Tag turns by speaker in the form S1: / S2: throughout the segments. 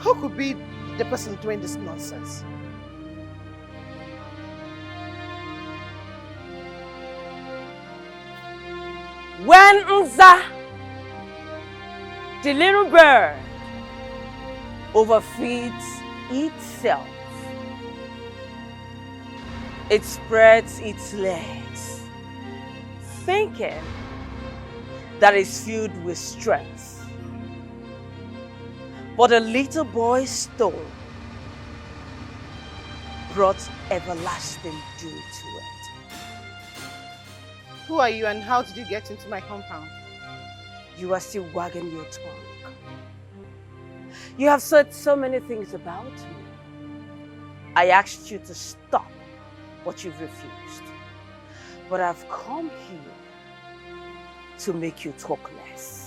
S1: Who could be the person doing this nonsense?
S2: When Nza, the little bird, overfeeds itself, it spreads its legs, thinking that it's filled with strength. But a little boy's stone brought everlasting dew to it.
S1: Who are you and how did you get into my compound?
S2: You are still wagging your tongue. You have said so many things about me. I asked you to stop, but you've refused. But I've come here to make you talk less.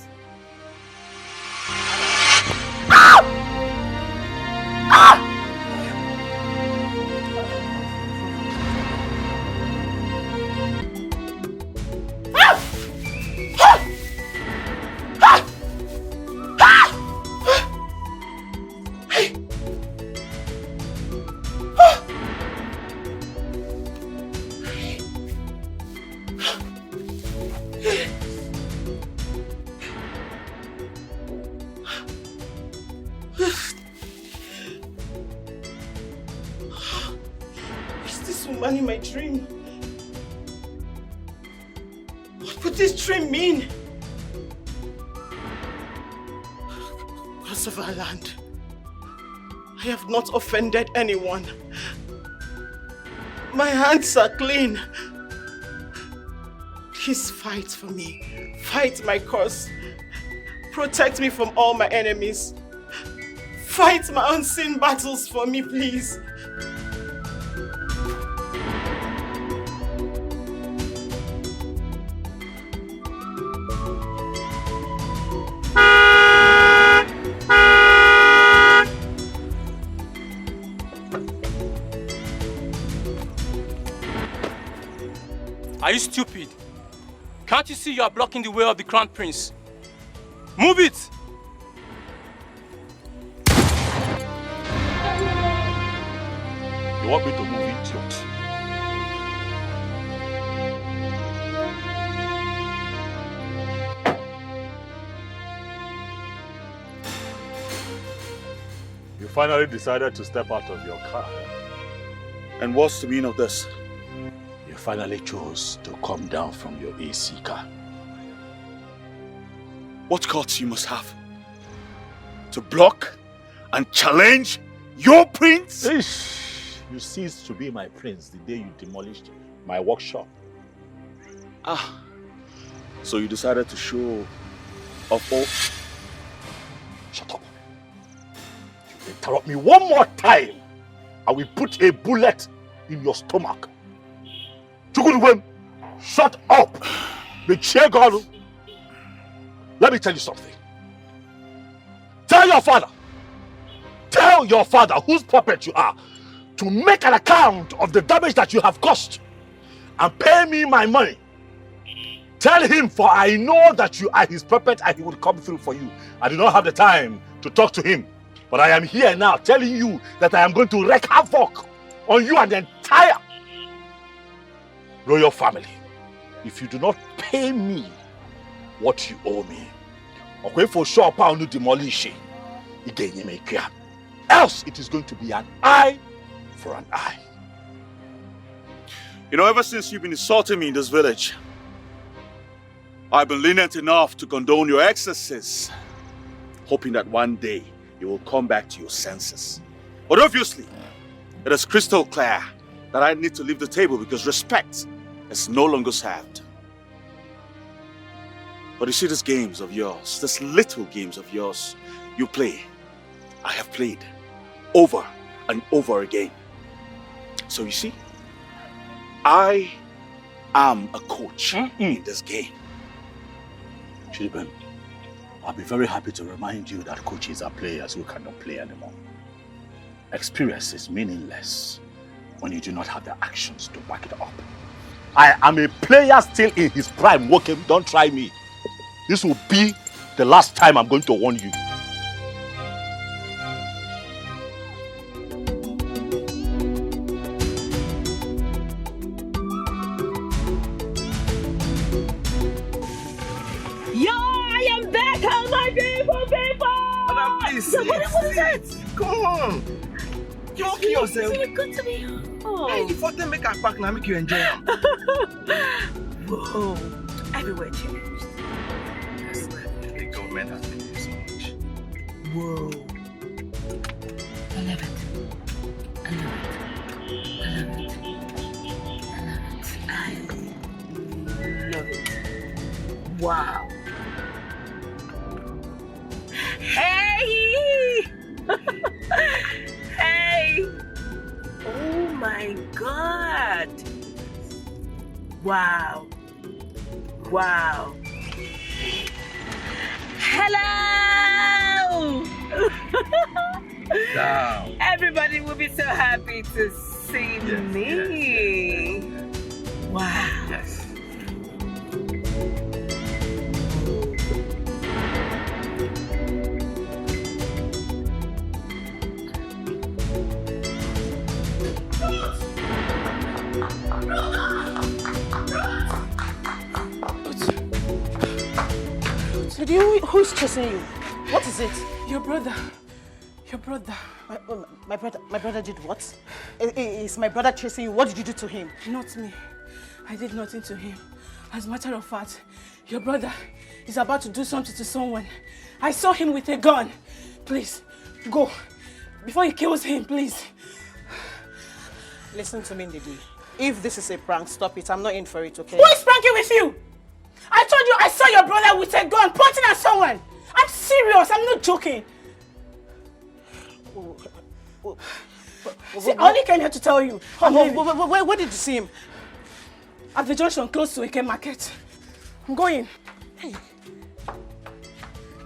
S1: In my dream. What could this dream mean? Gods of our land, I have not offended anyone. My hands are clean. Please fight for me. Fight my cause. Protect me from all my enemies. Fight my unseen battles for me, please.
S3: Are you stupid? Can't you see you are blocking the way of the Crown Prince? Move it!
S4: You want me to move it, idiot? You finally decided to step out of your car.
S5: And what's the meaning of this?
S4: You finally chose to come down from your AC car.
S5: What guts you must have to block and challenge your prince?
S4: You ceased to be my prince the day you demolished my workshop.
S5: Ah, so you decided to show off all...
S4: Shut up. If you interrupt me one more time, I will put a bullet in your stomach. Chukwudubem, shut up! The chair girl. Let me tell you something. Tell your father whose puppet you are to make an account of the damage that you have caused and pay me my money. Tell him, for I know that you are his puppet and he will come through for you. I do not have the time to talk to him, but I am here now telling you that I am going to wreak havoc on you and the entire royal family if you do not pay me what you owe me. Okay, for sure, pound demolish it. Else it is going to be an eye for an eye.
S5: You know, ever since you've been insulting me in this village, I've been lenient enough to condone your excesses, hoping that one day you will come back to your senses. But obviously, it is crystal clear that I need to leave the table because respect is no longer served. But you see, these games of yours, these little games of yours you play, I have played over and over again. So you see, I am a coach in this game.
S4: Chidben, I'll be very happy to remind you that coaches are players who cannot play anymore. Experience is meaningless when you do not have the actions to back it up. I am a player still in his prime. Wokem, don't try me. This will be the last time I'm going to warn you.
S2: What is it?
S6: Come on. You won't kill yourself.
S2: It's good to be home.
S6: Hey, if I make a pack now, make you enjoy them.
S2: Whoa. Everywhere changed.
S6: The government has been doing so much.
S2: Whoa. I love it. I love it. I love it. I love it. Wow. Hey! Hey! Oh my God! Wow. Wow. Hello!
S6: Wow.
S2: Everybody will be so happy to see me.
S6: Yes.
S2: Wow.
S6: Yes.
S1: Who's chasing you? What is it?
S3: Your brother. Your brother.
S1: My brother did what? Is my brother chasing you? What did you do to him?
S3: Not me. I did nothing to him. As a matter of fact, your brother is about to do something to someone. I saw him with a gun. Please, go. Before he kills him, please.
S1: Listen to me, Ndidi. If this is a prank, stop it. I'm not in for it, okay?
S3: Who is pranking with you? I told you I saw your brother with a gun pointing at someone. I'm serious. I'm not joking. See, I only came here to tell you.
S1: Where did you see him?
S3: At the junction close to Eke Market. I'm going.
S1: Hey.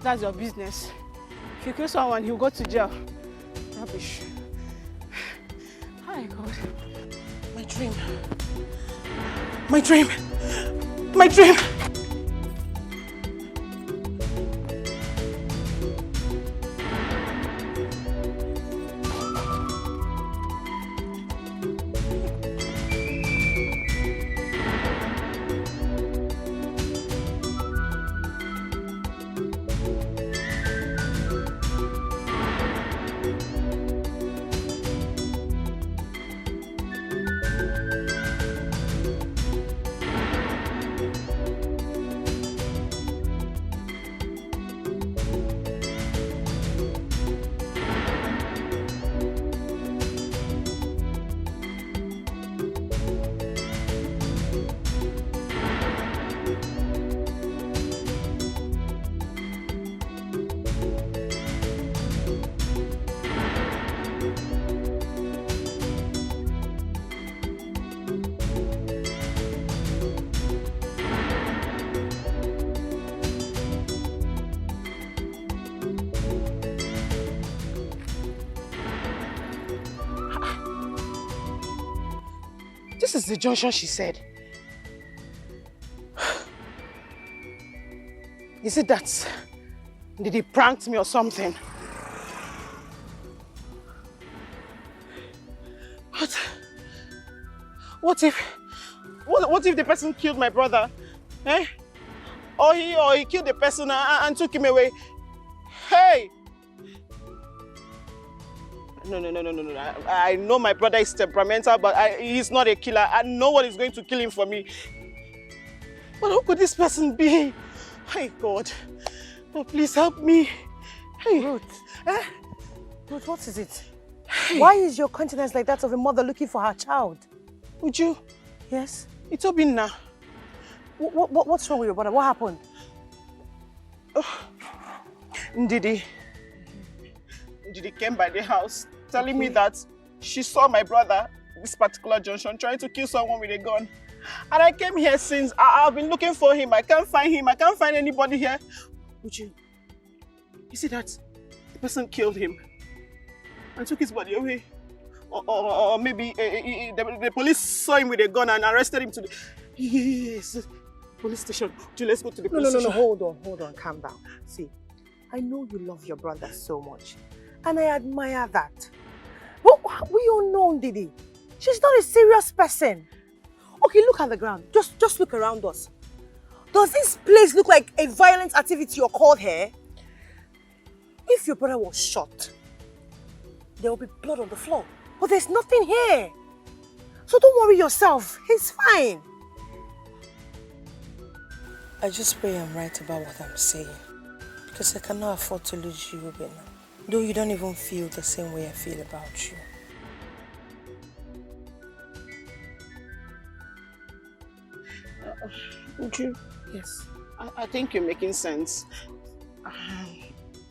S3: That's your business. If you kill someone, he'll go to jail. Rubbish. Hi, God.
S1: My dream. My dream. My dream. This is the junction, she said. Is it that? Did he prank me or something? What if the person killed my brother? Eh? Or he killed the person and took him away? Hey! No. I know my brother is temperamental, but he's not a killer. I know what is going to kill him for me. But who could this person be? My God. Oh, please help me. Hey.
S2: Ruth. Ruth, what is it? Hey. Why is your countenance like that of a mother looking for her child?
S1: Would you?
S2: Yes?
S1: It's Obinna.
S2: What's wrong with your brother? What happened?
S1: Ndidi came by the house telling me that she saw my brother in this particular junction trying to kill someone with a gun. And I came here since. I've been looking for him. I can't find him. I can't find anybody here. Would you see that the person killed him and took his body away? Or maybe the police saw him with a gun and arrested him to the... Yes, police station. Let's go to the police station.
S2: No, hold on, calm down. See, I know you love your brother so much, and I admire that. But we all know Ndidi. She's not a serious person. Okay, look at the ground. Just look around us. Does this place look like a violent activity or called here? In if your brother was shot, there will be blood on the floor. But there's nothing here. So don't worry yourself. He's fine. I just pray I'm right about what I'm saying. Because I cannot afford to lose you, Obina. Though you don't even feel the same way I feel about you.
S1: Uju,
S2: Yes.
S1: I think you're making sense.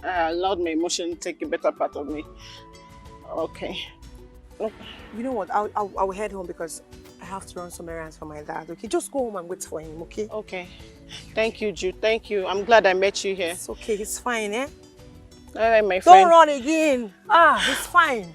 S1: I allowed my emotion to take a better part of me. Okay.
S2: You know what? I'll head home because I have to run some errands for my dad. Okay, just go home and wait for him, okay?
S1: Okay. Thank you, Jude. Thank you. I'm glad I met you here.
S2: It's okay, he's fine, eh?
S1: All right, my friend.
S2: Don't run again. He's fine.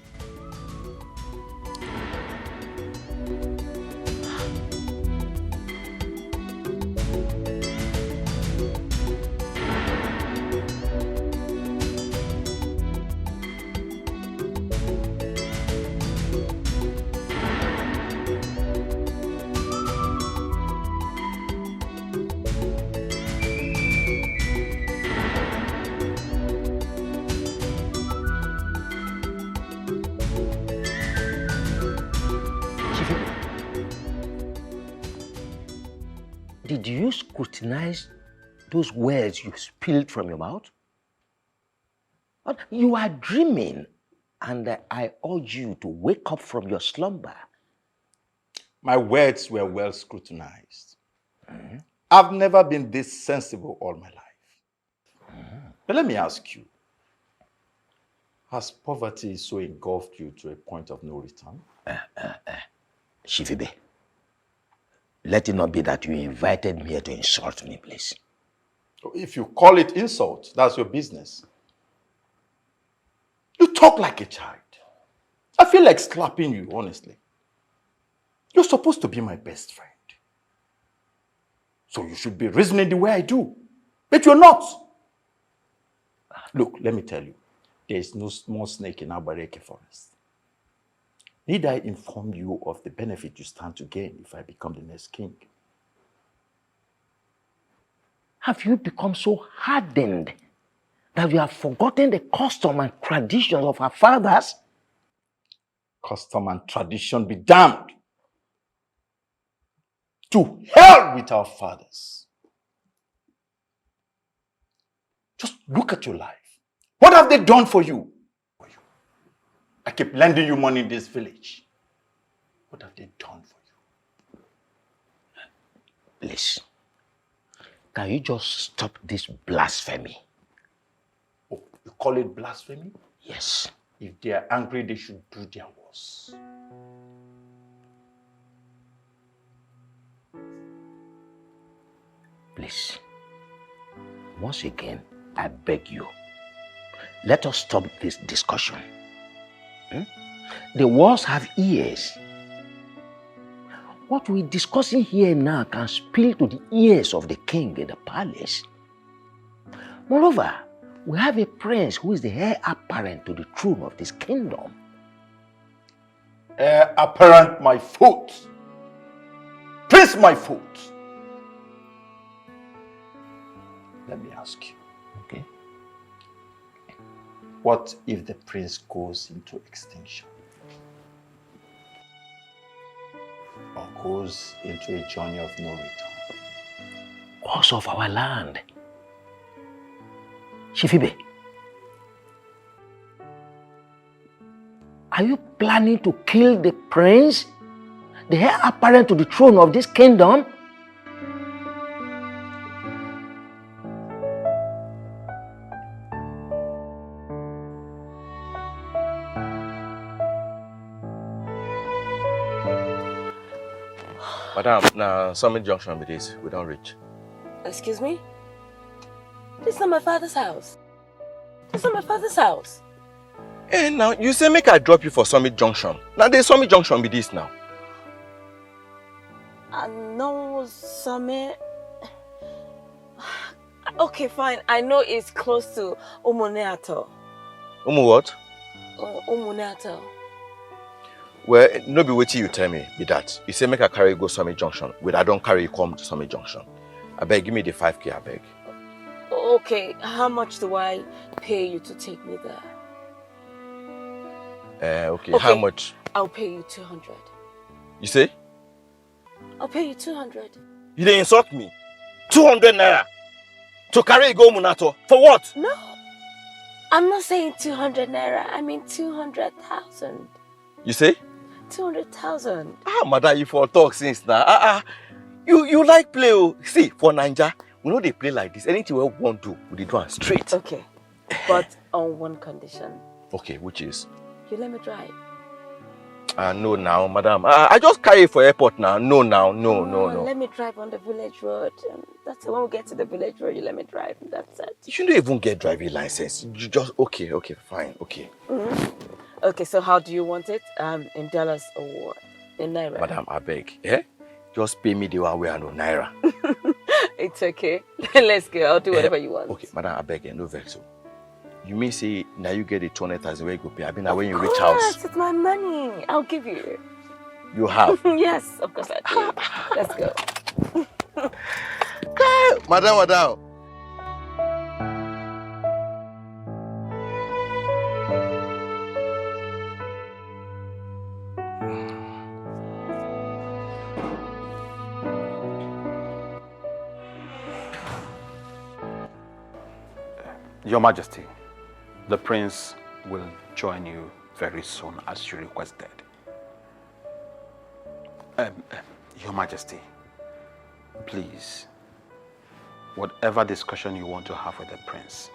S7: Did you scrutinize those words you spilled from your mouth? You are dreaming, and I urge you to wake up from your slumber.
S4: My words were well scrutinized. I've never been this sensible all my life. But let me ask you, has poverty so engulfed you to a point of no return?
S7: Shifibe, let it not be that you invited me here to insult me, please.
S4: If you call it insult, that's your business. You talk like a child. I feel like slapping you, honestly. You're supposed to be my best friend. So you should be reasoning the way I do. But you're not. Look, let me tell you. There is no small snake in Abareke forest. Need I inform you of the benefit you stand to gain if I become the next king?
S7: Have you become so hardened that you have forgotten the custom and traditions of our fathers?
S4: Custom and tradition be damned. To hell with our fathers. Just look at your life. What have they done for you? I keep lending you money in this village. What have they done for you?
S7: Please, can you just stop this blasphemy?
S4: Oh, you call it blasphemy?
S7: Yes.
S4: If they are angry, they should do their worst.
S7: Please, once again, I beg you, let us stop this discussion. The walls have ears. What we're discussing here now can spill to the ears of the king in the palace. Moreover, we have a prince who is the heir apparent to the throne of this kingdom.
S4: Heir apparent my foot. Prince my foot. Let me ask you.
S7: Okay.
S4: What if the prince goes into extinction? Or goes into a journey of no return?
S7: Also of our land. Shifibe, are you planning to kill the prince, the heir apparent to the throne of this kingdom?
S6: Madam, now Summit Junction with this, we don't reach.
S2: Excuse me? This is not my father's house. This is not my father's house.
S6: Hey, now you say make I drop you for Summit Junction. Now there's Summit Junction with this now.
S2: No, Summit. Okay, fine. I know it's close to Umuneato.
S6: What?
S2: Umuneato.
S6: Well, no be what you tell me, be that. You say make I carry go Summit Junction. But I don't carry you come to Summit Junction. I beg, give me the 5K, I beg.
S2: Okay, how much do I pay you to take me there?
S6: Okay, how much?
S2: I'll pay you 200.
S6: You say?
S2: I'll pay you 200.
S6: You didn't insult me. 200 naira to carry go Munato. For what?
S2: No, I'm not saying 200 naira. I mean 200,000.
S6: You say?
S2: 200,000.
S6: Madam, you for talk since now. You like play. Oh. See, for Ninja, we know they play like this. Anything we want to do, we do it straight.
S2: Okay, but on one condition.
S6: Okay, which is?
S2: You let me drive.
S6: No now, madam. I just carry it for airport now. No.
S2: Let me drive on the village road. That's it. When we get to the village road, you let me drive. That's it.
S6: You don't even get driving license. You just, okay, fine, okay.
S2: Okay, so how do you want it? In dollars or what? In naira?
S6: Madam, I beg. Just pay me the one way I know naira.
S2: It's okay. Let's go. I'll do whatever you want.
S6: Okay, madam, I beg, no vex. You may say, now you get the 200,000 where you go pay. I mean, now when you reach house.
S2: It's my money. I'll give you.
S6: You have?
S2: Yes, of course I do. Let's go.
S6: Madam.
S8: Your Majesty, the prince will join you very soon as you requested. Your Majesty, please, whatever discussion you want to have with the prince,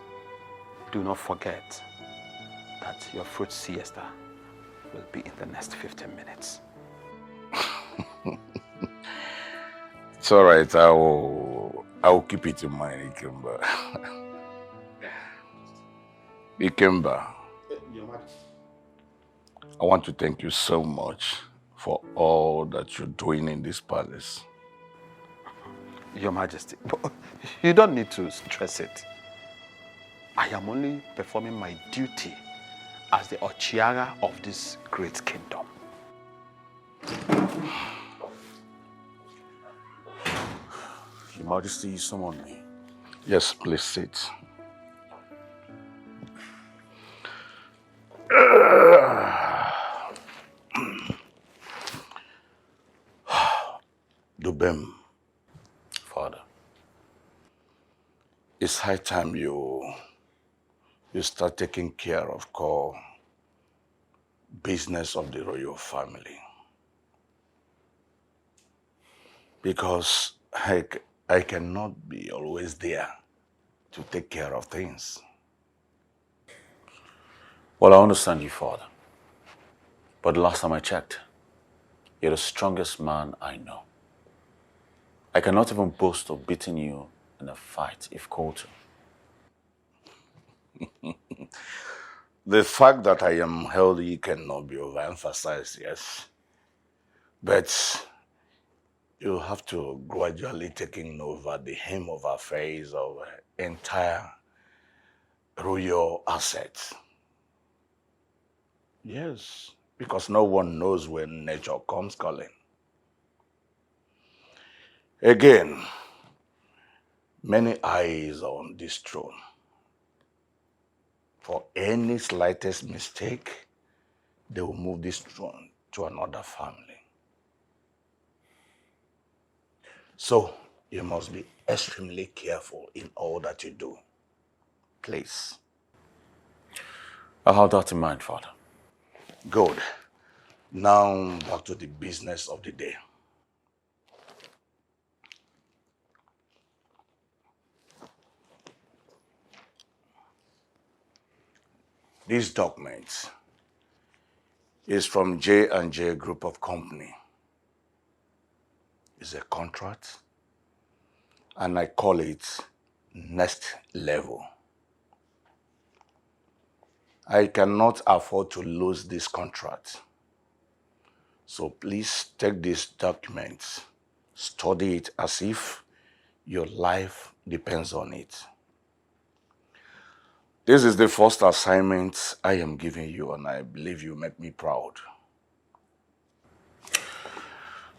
S8: do not forget that your fruit siesta will be in the next 15 minutes.
S9: It's all right. I will keep it in mind, Ikemba. Ikemba, I want to thank you so much for all that you're doing in this palace.
S8: Your Majesty, you don't need to stress it. I am only performing my duty as the Ochiara of this great kingdom.
S5: Your Majesty, you summoned me.
S9: Yes, please sit. Dubem,
S5: Father,
S9: it's high time you start taking care of core business of the royal family. Because I cannot be always there to take care of things.
S5: well, I understand you, Father. But the last time I checked, you're the strongest man I know. I cannot even boast of beating you in a fight if called to.
S9: The fact that I am healthy cannot be overemphasized, yes. But you have to gradually taking over the hem of affairs of entire royal assets. Yes, because no one knows when nature comes calling. Again, many eyes are on this throne. For any slightest mistake, they will move this throne to another family. So, you must be extremely careful in all that you do. Please.
S5: I'll have that in mind, Father.
S9: Good. Now, back to the business of the day. This document is from J&J Group of Company. It's a contract, and I call it Next Level. I cannot afford to lose this contract. So please take this document, study it as if your life depends on it. This is the first assignment I am giving you, and I believe you make me proud.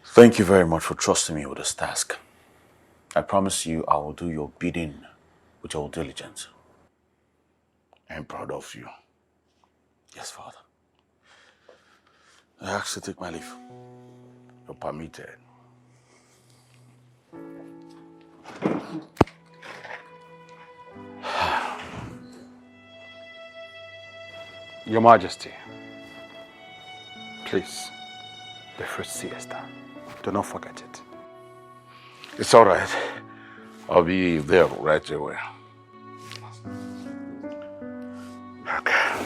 S5: Thank you very much for trusting me with this task. I promise you I will do your bidding
S9: with your diligence. I'm proud of you.
S5: Yes, Father. I ask to take my leave.
S9: You're permitted.
S8: Your Majesty, please, the first siesta. Do not forget it.
S9: It's all right. I'll be there right away. Okay.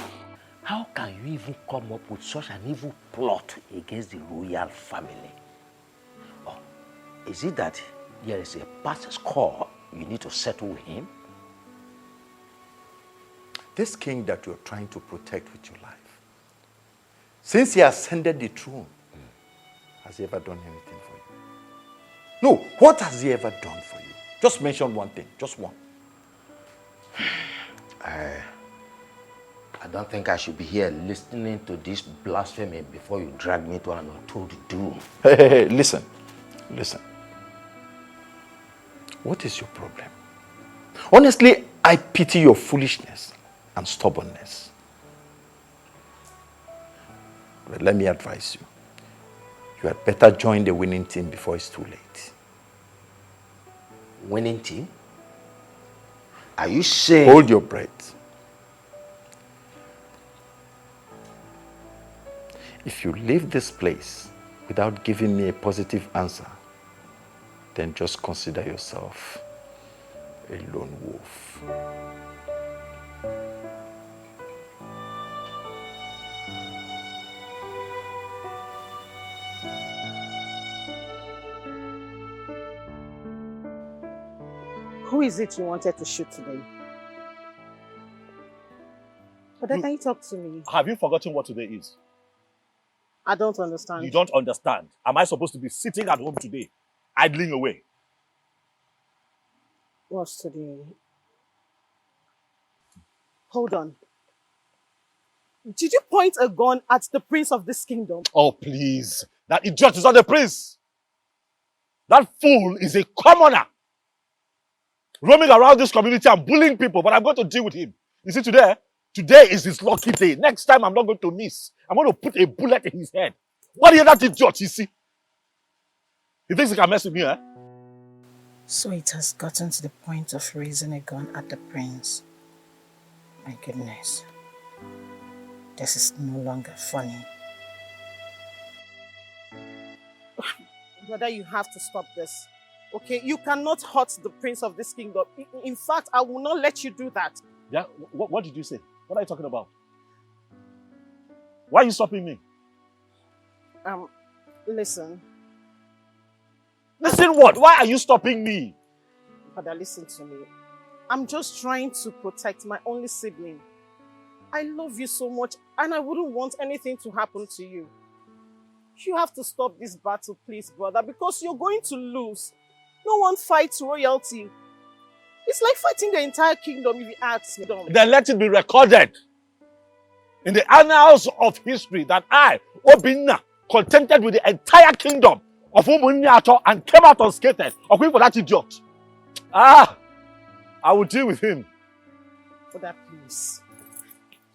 S7: How can you even come up with such an evil plot against the royal family? Or is it that there is a past score you need to settle with him?
S8: This king that you're trying to protect with your life, since he ascended the throne, has he ever done anything for you? No, what has he ever done for you? Just mention one thing, just one.
S7: I don't think I should be here listening to this blasphemy before you drag me to an untold doom.
S8: Hey, listen. What is your problem? Honestly, I pity your foolishness and stubbornness. But let me advise you. You had better join the winning team before it's too late.
S7: Winning team? Are you saying...
S8: Hold your breath. If you leave this place without giving me a positive answer, then just consider yourself a lone wolf.
S2: Who is it you wanted to shoot today? But then can you talk to me?
S4: Have you forgotten what today is?
S2: I don't understand.
S4: You don't understand. Am I supposed to be sitting at home today, idling away?
S2: What's today? Hold on. Did you point a gun at the prince of this kingdom?
S4: Oh, please. That idiot is not the prince. That fool is a commoner. Roaming around this community and bullying people, but I'm going to deal with him. You see, today is his lucky day. Next time, I'm not going to miss. I'm going to put a bullet in his head. What is that idiot, you see? He thinks he can mess with me, eh?
S3: So it has gotten to the point of raising a gun at the prince. My goodness. This is no longer funny.
S2: Brother, you have to stop this. Okay? You cannot hurt the prince of this kingdom. In fact, I will not let you do that.
S4: Yeah? What did you say? What are you talking about? Why are you stopping me?
S2: Listen.
S4: Listen what? Why are you stopping me?
S2: Brother, listen to me. I'm just trying to protect my only sibling. I love you so much and I wouldn't want anything to happen to you. You have to stop this battle, please, brother, because you're going to lose. No one fights royalty. It's like fighting the entire kingdom if you ask me.
S4: Then let it be recorded in the annals of history that I, Obinna, contended with the entire kingdom of Umunyato and came out unscathed. According for that idiot. I will deal with him.
S2: Brother, please.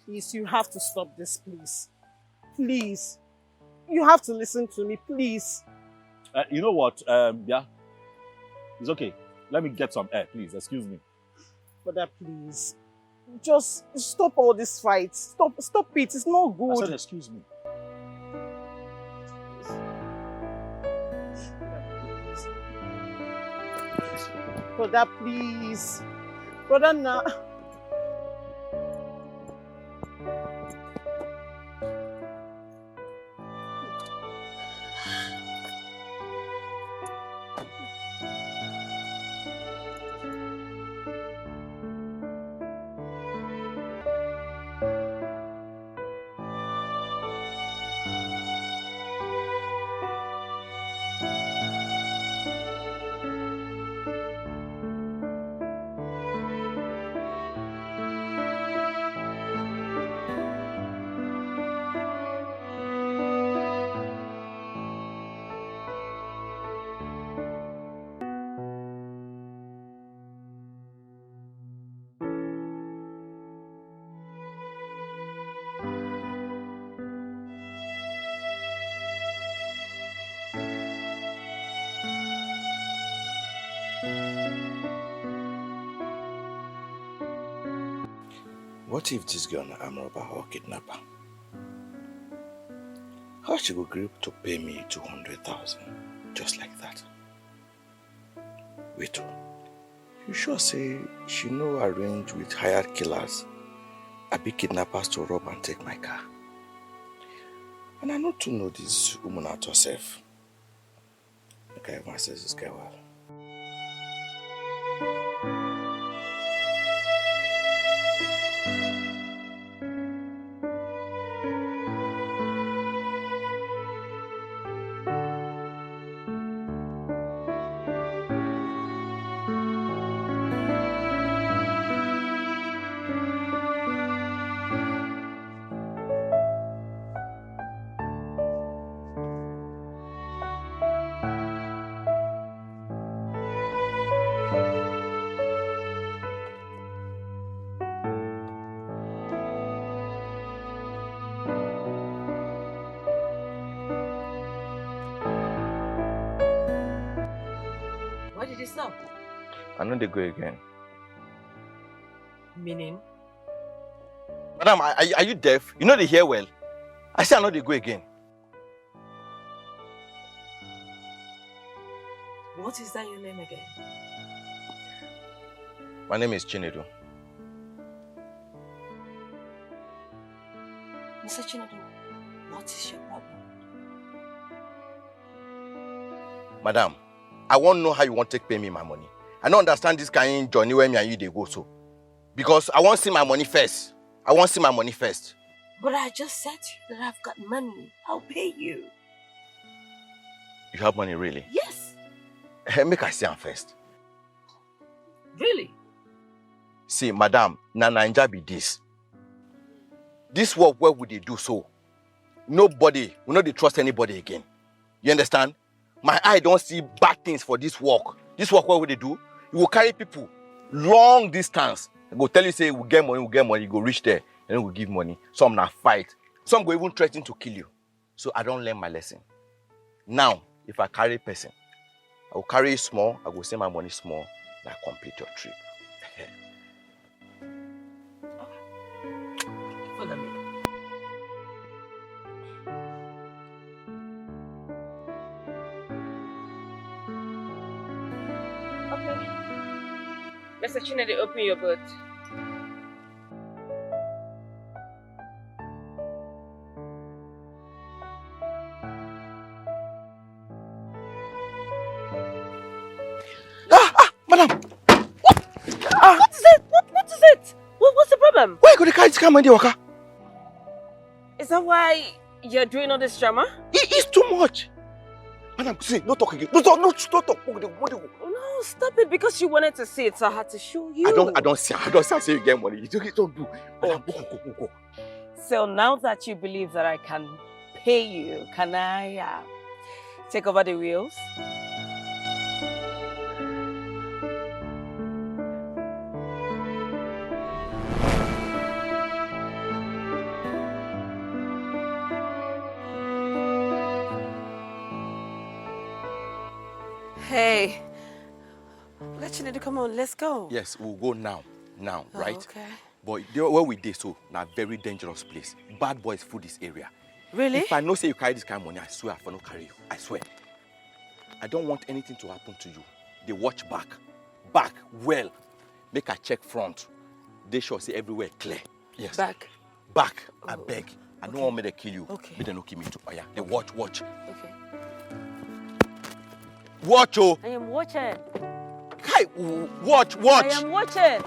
S2: Please, you have to stop this, please. Please. You have to listen to me, please.
S4: You know what? Yeah. It's okay. Let me get some air, please. Excuse me.
S2: Brother, please. Just stop all these fights. Stop it. It's not good.
S4: I said, excuse me.
S2: Brother, please. Brother, now.
S6: What if this girl na arm robber or kidnapper? How she go agree to pay me 200,000 just like that? Wait, you sure say she no arrange with hired killers, abi kidnappers to rob and take my car? And I not to know this woman out herself. Okay, everyone says this guy well.
S2: Why did you stop?
S6: I know they go again.
S2: Meaning?
S6: Madam, are you deaf? You know they hear well. I say I know they go again.
S2: What is that your name again?
S6: My name is Chinedu.
S2: Mr. Chinedu, what is your problem?
S6: Madam, I want to know how you want to take pay me my money. I don't understand this kind of journey where me and you they go so. Because I want to see my money first. I want to see my money first.
S2: But I just said to you that I've got money. I'll pay you.
S6: You have money really?
S2: Yes.
S6: Make I see them first.
S2: Really?
S6: See, madam, na Naija be this. This work, where would they do so? Nobody, we not trust anybody again. You understand? My eye don't see bad things for this work. This work, what would they do? You will carry people long distance. They go tell you, say, we get money, you go reach there, and then we give money. Some na fight. Some go even threaten to kill you. So I don't learn my lesson. Now, if I carry a person, I will carry it small, I will send my money small, and I complete your trip.
S2: Follow me. Okay. Mr. Chinedu, open your boot.
S6: Madam!
S2: What is it? What is it? What's the problem?
S6: Why could the car come and waka?
S2: Is that why you're doing all this drama?
S6: It is too much. Madam, see, no talk again. No talk.
S2: No, stop it. Because you wanted to see it, so I had to show you.
S6: I don't see. I say you get money. You don't do. Madam, go.
S2: So now that you believe that I can pay you, can I take over the wheels? Hey, let you come on, let's go.
S6: Yes, we'll go now, right?
S2: Okay.
S6: But where we did so, now very dangerous place. Bad boys food this area.
S2: Really?
S6: If I know say you carry this kind of money, I swear I will not carry you. I swear. I don't want anything to happen to you. They watch back well. Make a check front. They sure see everywhere clear. Yes.
S2: Back.
S6: I beg. I don't want me to kill you.
S2: Okay.
S6: But they don't kill me too. Oh yeah. They watch.
S2: Okay.
S6: Watch, oh.
S2: I am watching.
S6: Kai, watch.
S2: I am watching.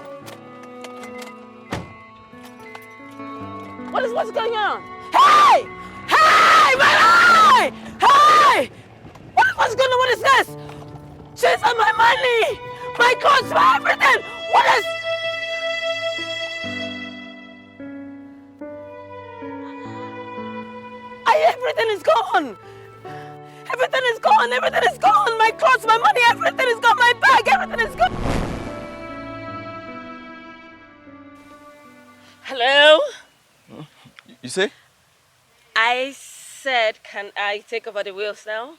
S2: What's going on? Hey! My eye! Hey! What's going on? What is this? She's on my money! My clothes, my everything! What is... Everything is gone! Everything is gone! My clothes, my money, everything is gone! My bag, everything is gone! Hello?
S6: You say?
S2: I said, can I take over the wheels now?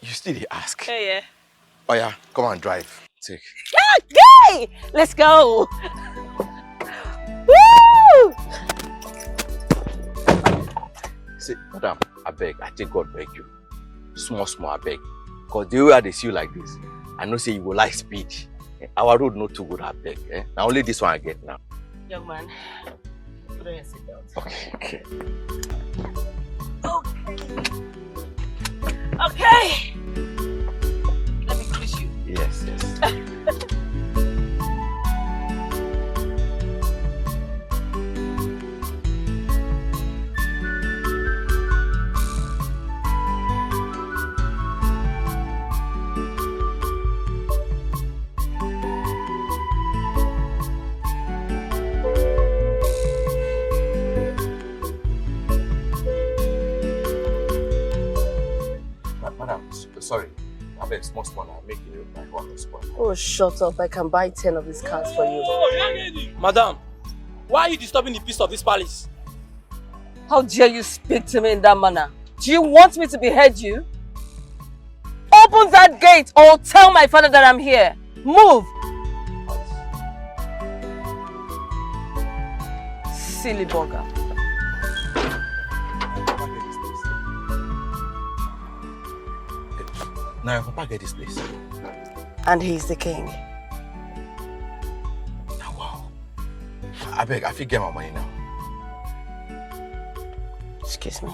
S6: You still ask?
S2: Oh, yeah.
S6: Oh yeah, come on, drive. Take.
S2: Okay! Let's go! Woo!
S6: See, madam, I beg, I take God beg you. Small, I beg. Because the way they see you like this, I know say you will like speed. Our road not too good, I beg. Now only this one I get now.
S2: Young man, put on your seatbelt.
S6: Okay.
S2: Okay. Let me push you.
S6: Yes. Sorry, I beg small, I'm making you my one spot.
S2: Oh, shut up. I can buy 10 of these cars for you.
S10: Oh, Madam, why are you disturbing the peace of this palace?
S2: How dare you speak to me in that manner? Do you want me to behead you? Open that gate or tell my father that I'm here. Move! Silly bugger.
S6: Now your papa get this place.
S2: And he's the king.
S6: Oh, wow. I beg, I feel get my money now.
S2: Excuse me.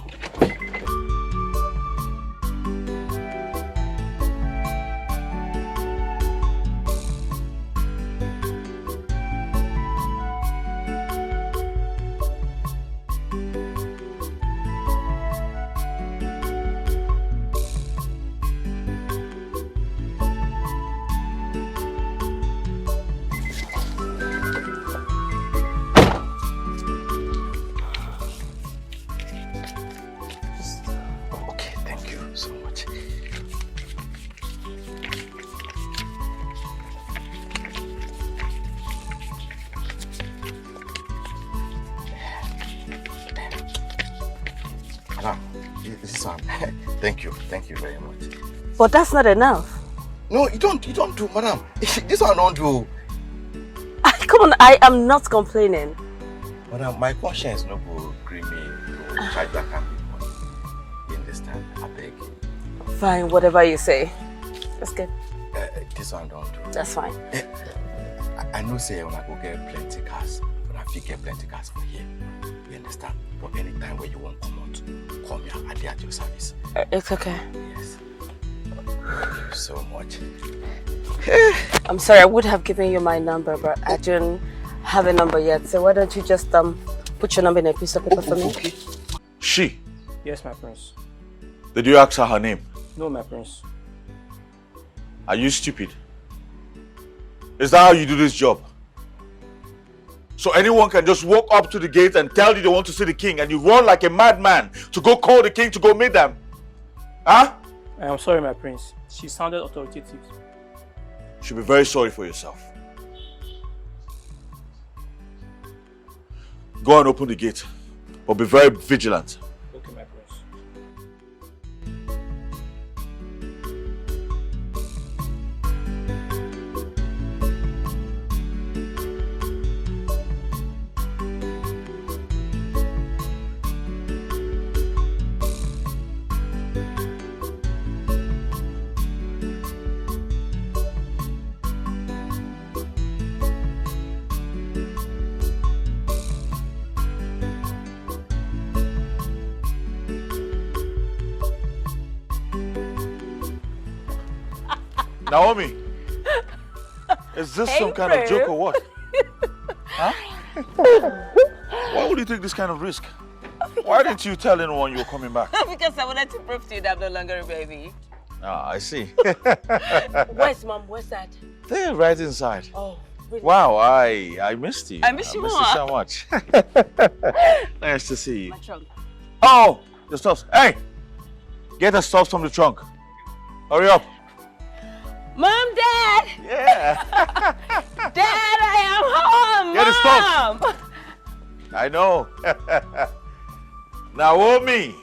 S6: Thank you very much.
S2: But that's not enough.
S6: No, you don't do, madam. This one don't do.
S2: Come on, I am not complaining.
S6: Madam, my conscience no go agree me to charge that kind of money. You understand? I beg.
S2: Fine, whatever you say. Let's get.
S6: This one don't do.
S2: That's fine.
S6: I know say when I go get plenty cars, when I fit get plenty cars for here. You understand? But anytime when you want to come out, come here. I'll be at your service.
S2: It's okay.
S6: Yes. Thank you so much.
S2: I'm sorry, I would have given you my number, but I don't have a number yet. So why don't you just put your number in a piece of paper for me?
S6: Okay.
S5: She?
S10: Yes, my prince.
S5: Did you ask her name?
S10: No, my prince.
S5: Are you stupid? Is that how you do this job? So anyone can just walk up to the gate and tell you they want to see the king and you run like a madman to go call the king to go meet them? Huh?
S10: I am sorry, my prince. She sounded authoritative.
S5: You should be very sorry for yourself. Go and open the gate, but be very vigilant.
S10: Okay, my prince.
S5: Naomi, is this some kind of joke or what? Huh? Why would you take this kind of risk? Why didn't you tell anyone you were coming back?
S2: Because I wanted to prove to you that I'm no longer a baby.
S5: Ah, I see.
S2: Where's mom? Where's dad?
S5: They're right inside.
S2: Oh, really?
S5: Wow, I missed you.
S2: I miss you more.
S5: You so much. Nice to see you.
S2: My trunk.
S5: Oh, the stuffs. Hey, get the stuffs from the trunk. Hurry up.
S2: Mom, Dad!
S5: Yeah.
S2: Dad, I am home!
S5: Get the
S2: Mom!
S5: stuff. I know. Naomi.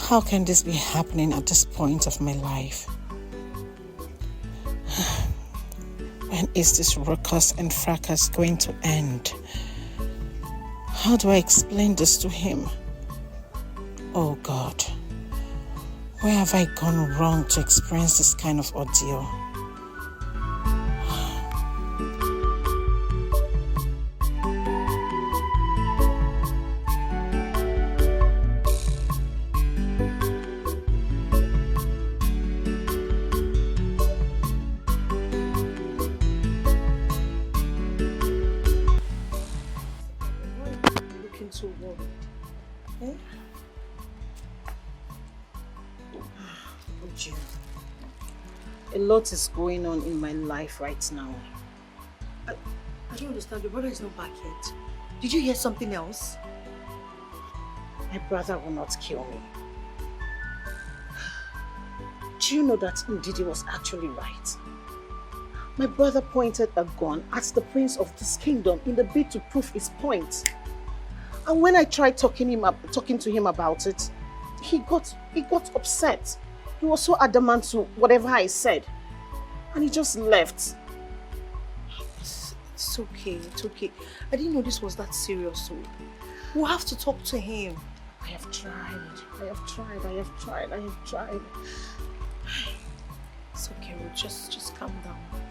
S1: How can this be happening at this point of my life? When is this ruckus and fracas going to end? How do I explain this to him? Oh God, where have I gone wrong to experience this kind of ordeal? A lot is going on in my life right now.
S11: I don't understand. Your brother is not back yet. Did you hear something else?
S1: My brother will not kill me. Do you know that Ndidi was actually right? My brother pointed a gun at the prince of this kingdom in the bid to prove his point. And when I tried talking to him about it, he got upset. He was so adamant to whatever I said. And he just left.
S11: It's okay, it's okay. I didn't know this was that serious. So we'll have to talk to him.
S1: I have tried.
S11: It's okay, Ruth. Just calm down, okay?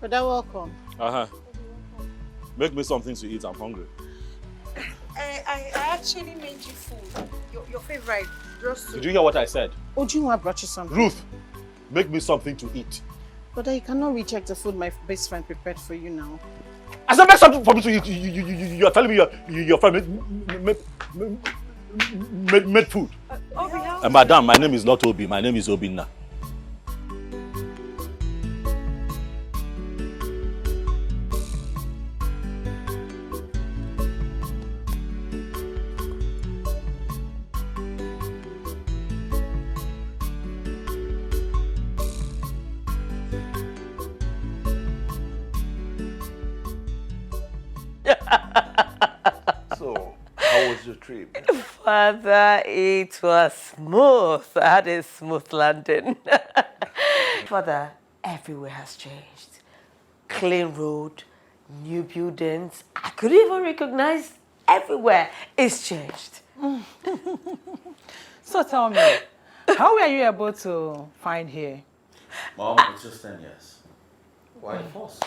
S1: Brother, welcome.
S5: Make me something to eat. I'm hungry.
S11: I actually made you food. Your favorite.
S5: Did you hear what I said?
S1: Ujunwa brought you something.
S5: Ruth, make me something to eat.
S1: Brother, you cannot reject the food my best friend prepared for you now.
S5: I said make something for me to eat. You're telling me your friend made food. Madam, my name is not Obi. My name is Obinna.
S9: So, how was your trip?
S2: Father, it was smooth. I had a smooth landing. Father, everywhere has changed. Clean road, new buildings. I could even recognize everywhere. It's changed.
S12: So tell me, how were you able to find here?
S7: Mom, it's just 10 years. Why force?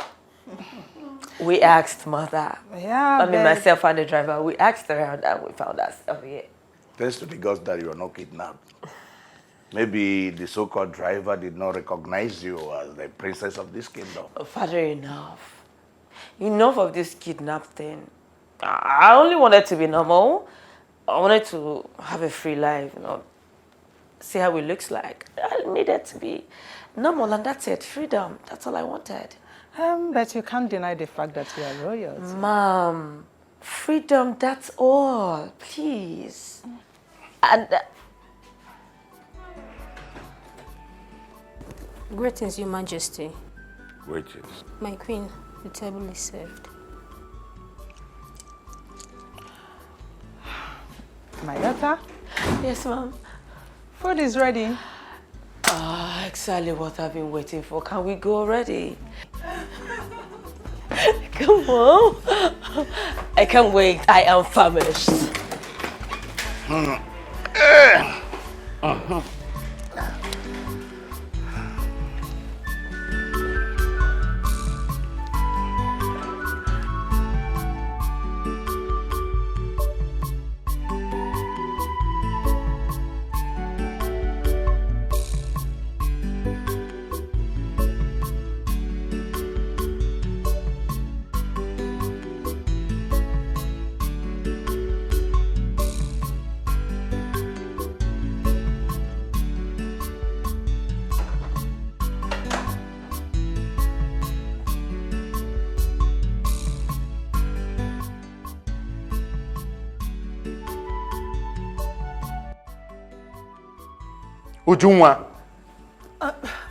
S2: We asked Mother.
S12: Yeah,
S2: I mean, myself and the driver, we asked around and we found ourselves here.
S9: Thanks to the gods that you are not kidnapped. Maybe the so-called driver did not recognize you as the princess of this kingdom.
S2: Father, enough. Enough of this kidnap thing. I only wanted to be normal. I wanted to have a free life, see how it looks like. I needed to be normal, and that's it. Freedom. That's all I wanted.
S12: But you can't deny the fact that you are royalty.
S2: Mom, freedom, that's all. Please. And
S13: Greetings, Your Majesty.
S9: Greetings.
S13: My queen, the table is served.
S12: My daughter?
S2: Yes, Mom.
S12: Food is ready.
S2: Exactly what I've been waiting for. Can we go already? Come on. I can't wait. I am famished.
S8: Ujunwa.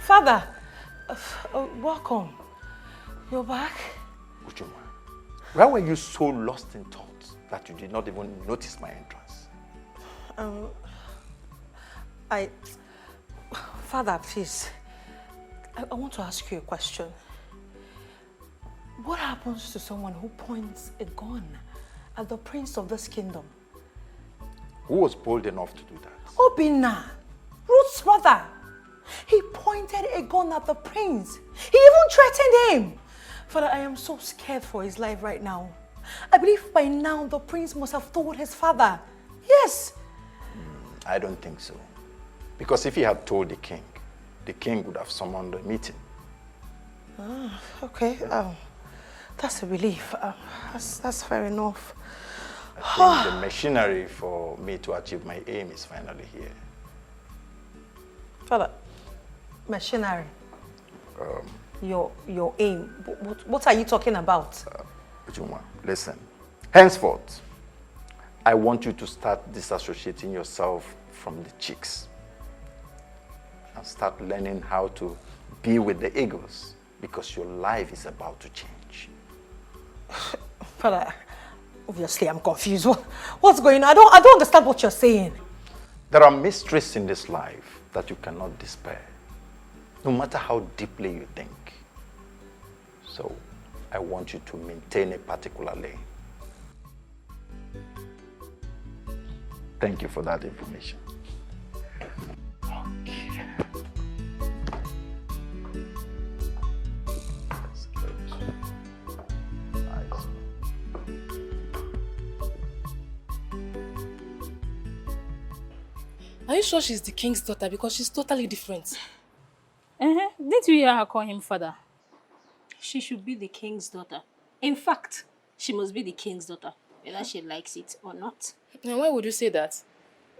S12: Father, welcome. You're back?
S8: Ujunwa, why were you so lost in thought that you did not even notice my entrance?
S12: Father, please, I want to ask you a question. What happens to someone who points a gun at the prince of this kingdom?
S8: Who was bold enough to do that?
S12: Obinna, Ruth's brother. He pointed a gun at the prince. He even threatened him. Father, I am so scared for his life right now. I believe by now the prince must have told his father. Yes.
S8: I don't think so. Because if he had told the king would have summoned a meeting.
S12: Okay. That's a relief. That's fair enough.
S8: I think the machinery for me to achieve my aim is finally here.
S12: Father, machinery. Your aim. What are you talking about?
S8: Ujunwa, listen. Henceforth, I want you to start disassociating yourself from the chicks and start learning how to be with the eagles, because your life is about to change.
S12: Father, obviously I'm confused. What's going on? I don't understand what you're saying.
S8: There are mysteries in this life that you cannot despair, no matter how deeply you think. So, I want you to maintain a particular lane. Thank you for that information. Okay. That's good. Nice.
S10: Are you sure she's the king's daughter? Because she's totally different.
S13: Didn't you hear her call him father? She should be the king's daughter. In fact, she must be the king's daughter, whether she likes it or not.
S10: And why would you say that?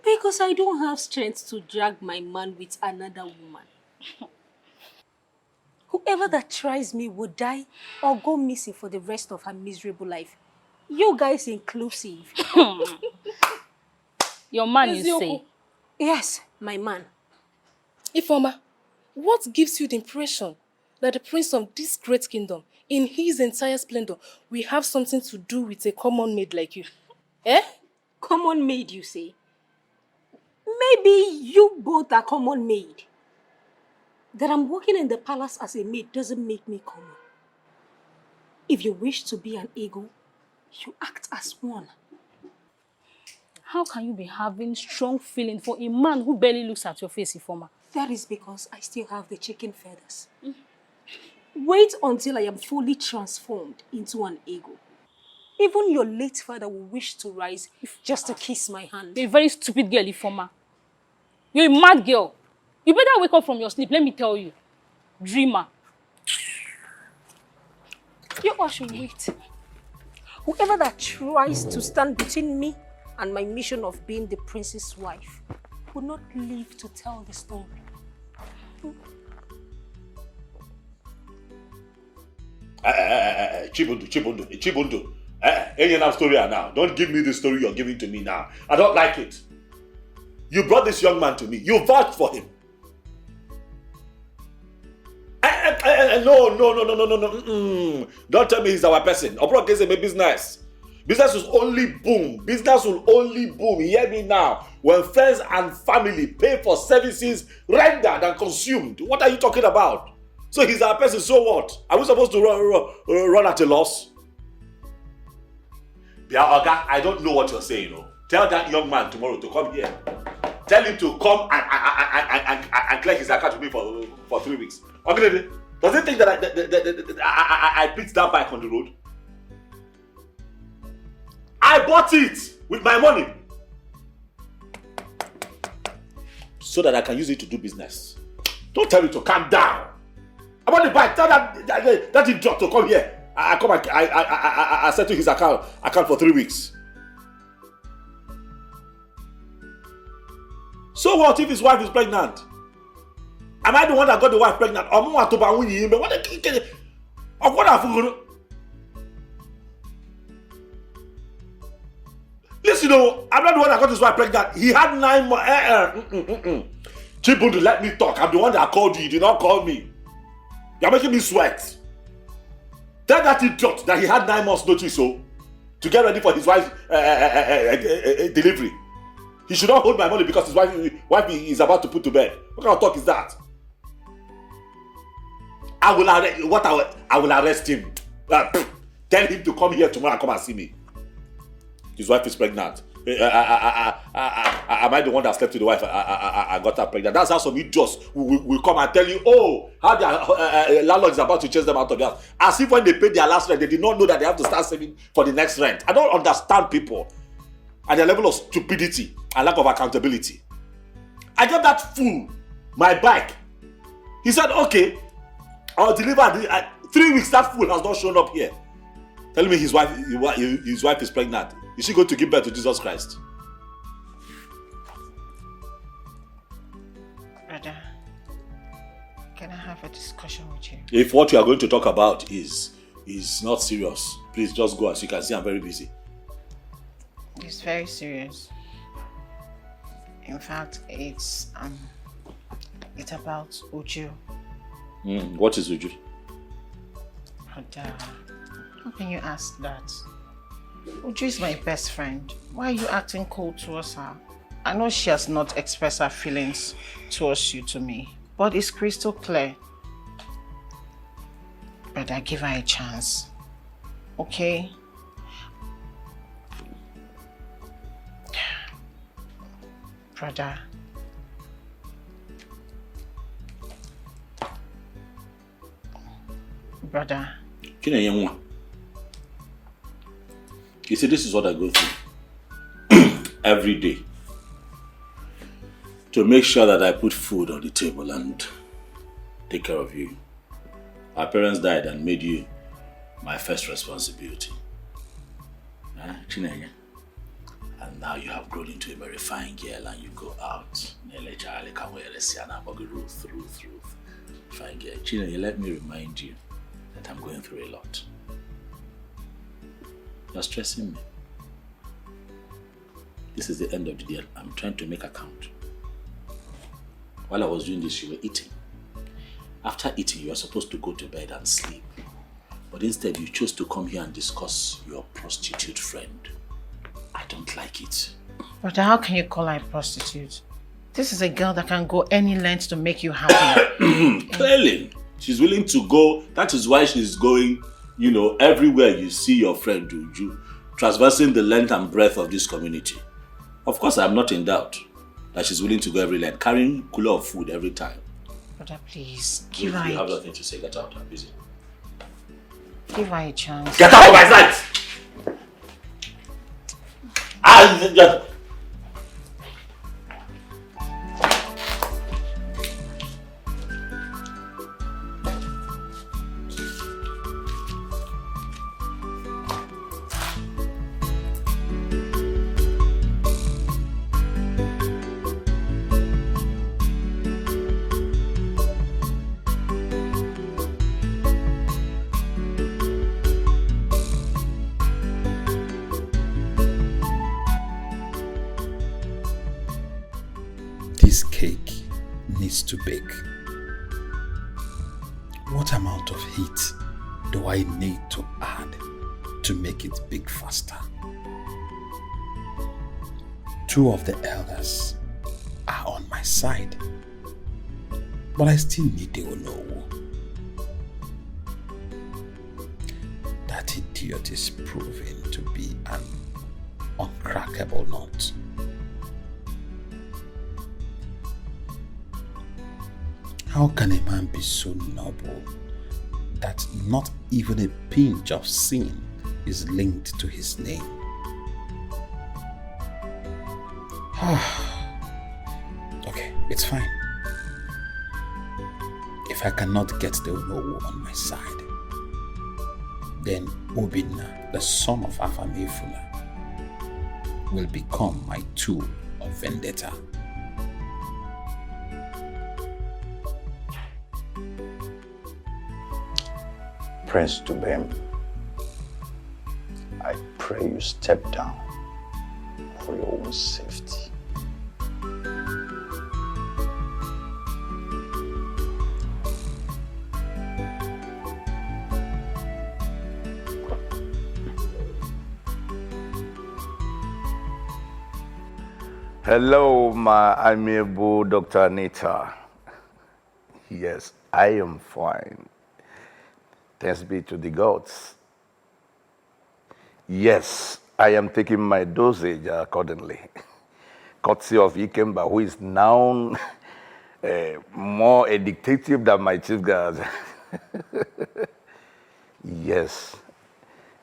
S13: Because I don't have strength to drag my man with another woman. Whoever that tries me will die or go missing for the rest of her miserable life. You guys inclusive.
S14: Your man, you say?
S13: Yes, my man.
S10: Ifeoma, what gives you the impression that the prince of this great kingdom, in his entire splendor, will have something to do with a common maid like you? Eh?
S13: Common maid, you say? Maybe you both are common maid. That I'm working in the palace as a maid doesn't make me common. If you wish to be an eagle, you act as one.
S14: How can you be having strong feeling for a man who barely looks at your face, Ifeoma?
S13: That is because I still have the chicken feathers. Wait until I am fully transformed into an eagle. Even your late father will wish to rise just to kiss my hand.
S14: You're a very stupid girl, Ifeoma. You're a mad girl. You better wake up from your sleep, let me tell you. Dreamer.
S13: You all should wait. Whoever that tries to stand between me and my mission of being the prince's wife will not live to tell the story.
S5: Chibundu. Any enough story now. Don't give me the story you're giving to me now. I don't like it. You brought this young man to me. You vouched for him. No. Don't tell me he's our person. Obro gives him a business. Business will only boom. Business will only boom. Hear me now. When friends and family pay for services rendered and consumed. What are you talking about? So he's our person, so what? Are we supposed to run at a loss? Oga, I don't know what you're saying. No? Tell that young man tomorrow to come here. Tell him to come and clear his account with me for 3 weeks. Okay, does he think that I picked that bike on the road? I bought it with my money so that I can use it to do business. Don't tell me to calm down. I want the bike. Tell that idiot to come here. I settle his account for 3 weeks. So what if his wife is pregnant? Am I the one that got the wife pregnant? Listen, I'm not the one that got his wife pregnant. He had 9 months.
S4: Chibundu, let me talk. I'm the one that called you. You did not call me. You're making me sweat. Tell that idiot that he had 9 months notice to get ready for his wife's delivery. He should not hold my money because his wife is about to put to bed. What kind of talk is that? I will arrest him. Tell him to come here tomorrow and come and see me. His wife is pregnant. Am I the one that slept with the wife? I got her pregnant. That's how some idiots will come and tell you, oh, how their landlord is about to chase them out of the house. As if when they paid their last rent, they did not know that they have to start saving for the next rent. I don't understand people and their level of stupidity and lack of accountability. I gave that fool my bike. He said, okay, I'll deliver. 3 weeks, that fool has not shown up here. Telling me his wife is pregnant. Is she going to give birth to Jesus Christ?
S2: Brother, can I have a discussion with you?
S4: If what you are going to talk about is not serious, please just go. As you can see, I'm very busy.
S2: It's very serious. In fact, it's about Uju.
S4: What is Uju?
S2: Brother, how can you ask that? Uju is my best friend. Why are you acting cold towards her? I know she has not expressed her feelings towards you to me, but it's crystal clear. Brother, give her a chance. Okay? Brother. Brother.
S4: You see, this is what I go through every day to make sure that I put food on the table and take care of you. Our parents died and made you my first responsibility. And now you have grown into a very fine girl and you go out. Ruth. Fine girl. Chinenye, let me remind you that I'm going through a lot. You're stressing me. This is the end of the day. I'm trying to make account. While I was doing this, you were eating. After eating, you were supposed to go to bed and sleep. But instead, you chose to come here and discuss your prostitute friend. I don't like it.
S2: But how can you call her a prostitute? This is a girl that can go any length to make you happy.
S4: Clearly, she's willing to go. That is why she's going, everywhere you see your friend Uju, traversing the length and breadth of this community. Of course, I'm not in doubt that she's willing to go every length, carrying a cooler of food every time.
S2: Brother, please, give her
S4: You have nothing to say. Get out. I'm busy.
S2: Give her a chance.
S4: Get out of my sight!
S8: This cake needs to bake. What amount of heat do I need to add to make it bake faster? 2 of the elders are on my side, but I still need the Onowu. That idiot is proving to be an uncrackable nut. How can a man be so noble that not even a pinch of sin is linked to his name? Okay, it's fine. If I cannot get the Onowu on my side, then Obinna, the son of Afamefula, will become my tool of vendetta.
S15: Prince Dubem, I pray you step down for your own safety.
S9: Hello, my amiable Dr. Anita. Yes, I am fine. Thanks be to the gods. Yes, I am taking my dosage accordingly. Courtesy of Ikemba, who is now more addictive than my chief guard. Yes,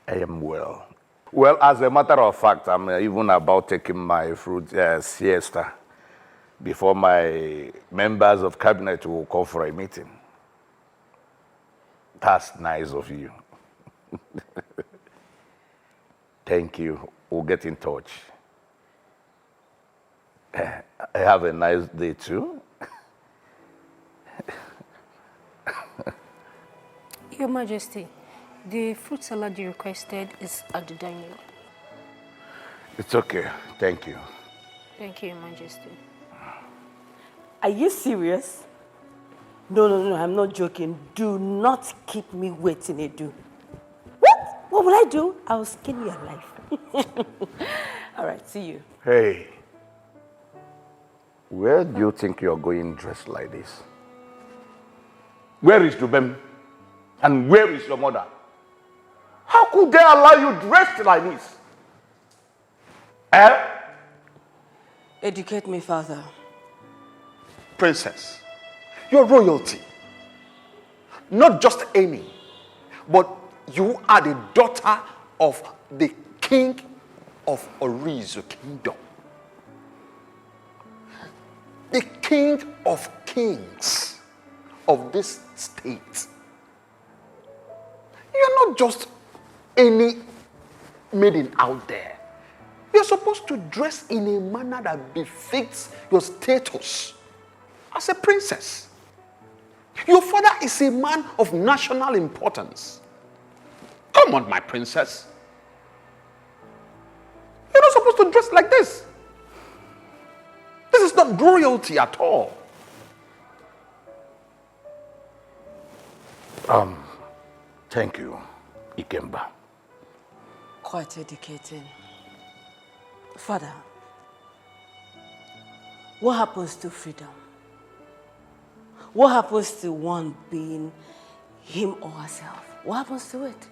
S9: I am well. Well, as a matter of fact, I'm even about taking my fruit siesta before my members of cabinet will call for a meeting. That's nice of you. Thank you. We'll get in touch. Have a nice day too.
S13: Your Majesty, the fruit salad you requested is at the dining room.
S9: It's okay. Thank you.
S13: Thank you, Your Majesty.
S2: Are you serious? No, I'm not joking. Do not keep me waiting, Edu. What? What will I do? I'll skin you alive. All right, see you.
S9: Hey, where do you think you're going dressed like this? Where is Dubem? And where is your mother? How could they allow you dressed like this? Eh?
S2: Educate me, Father.
S8: Princess, you're royalty. Not just any, but you are the daughter of the king of Orizu Kingdom. The king of kings of this state. You're not just any maiden out there. You're supposed to dress in a manner that befits your status as a princess. Your father is a man of national importance. Come on, my princess. You're not supposed to dress like this. This is not royalty at all.
S9: Thank you, Ikemba.
S2: Quite educating. Father, what happens to freedom? What happens to one being him or herself? What happens to it?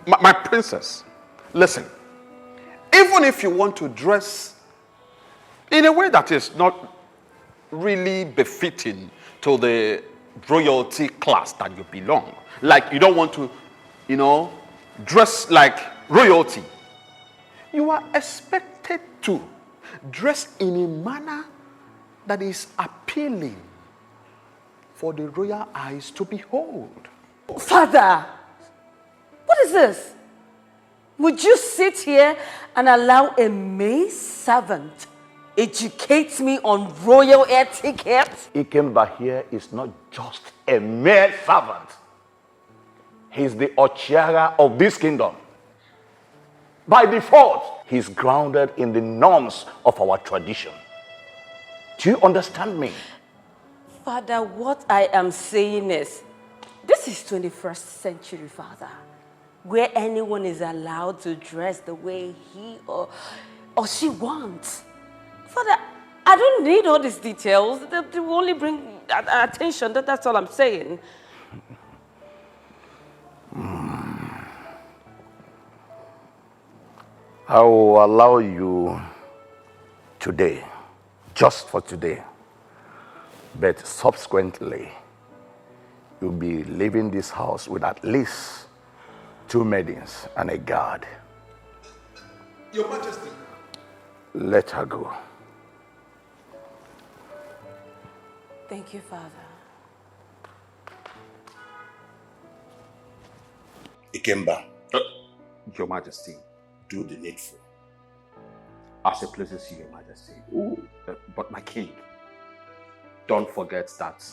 S8: My princess, listen. Even if you want to dress in a way that is not really befitting to the royalty class that you belong, like you don't want to, dress like royalty, you are expected to dress in a manner that is appealing for the royal eyes to behold.
S2: Father, what is this? Would you sit here and allow a maid servant educate me on royal etiquette?
S9: Ikemba here is not just a mere servant. He's the Ochiara of this kingdom. By default, he's grounded in the norms of our tradition. Do you understand me?
S2: Father, what I am saying is, this is 21st century, Father, where anyone is allowed to dress the way he or she wants. Father, I don't need all these details. They will only bring attention. That's all I'm saying.
S9: I will allow you today, just for today. But subsequently, you'll be leaving this house with at least 2 maidens and a guard.
S8: Your Majesty.
S9: Let her go.
S2: Thank you, Father.
S9: Ikemba.
S8: Your Majesty.
S9: Do the needful.
S8: As it pleases you, Your Majesty. But my king, don't forget that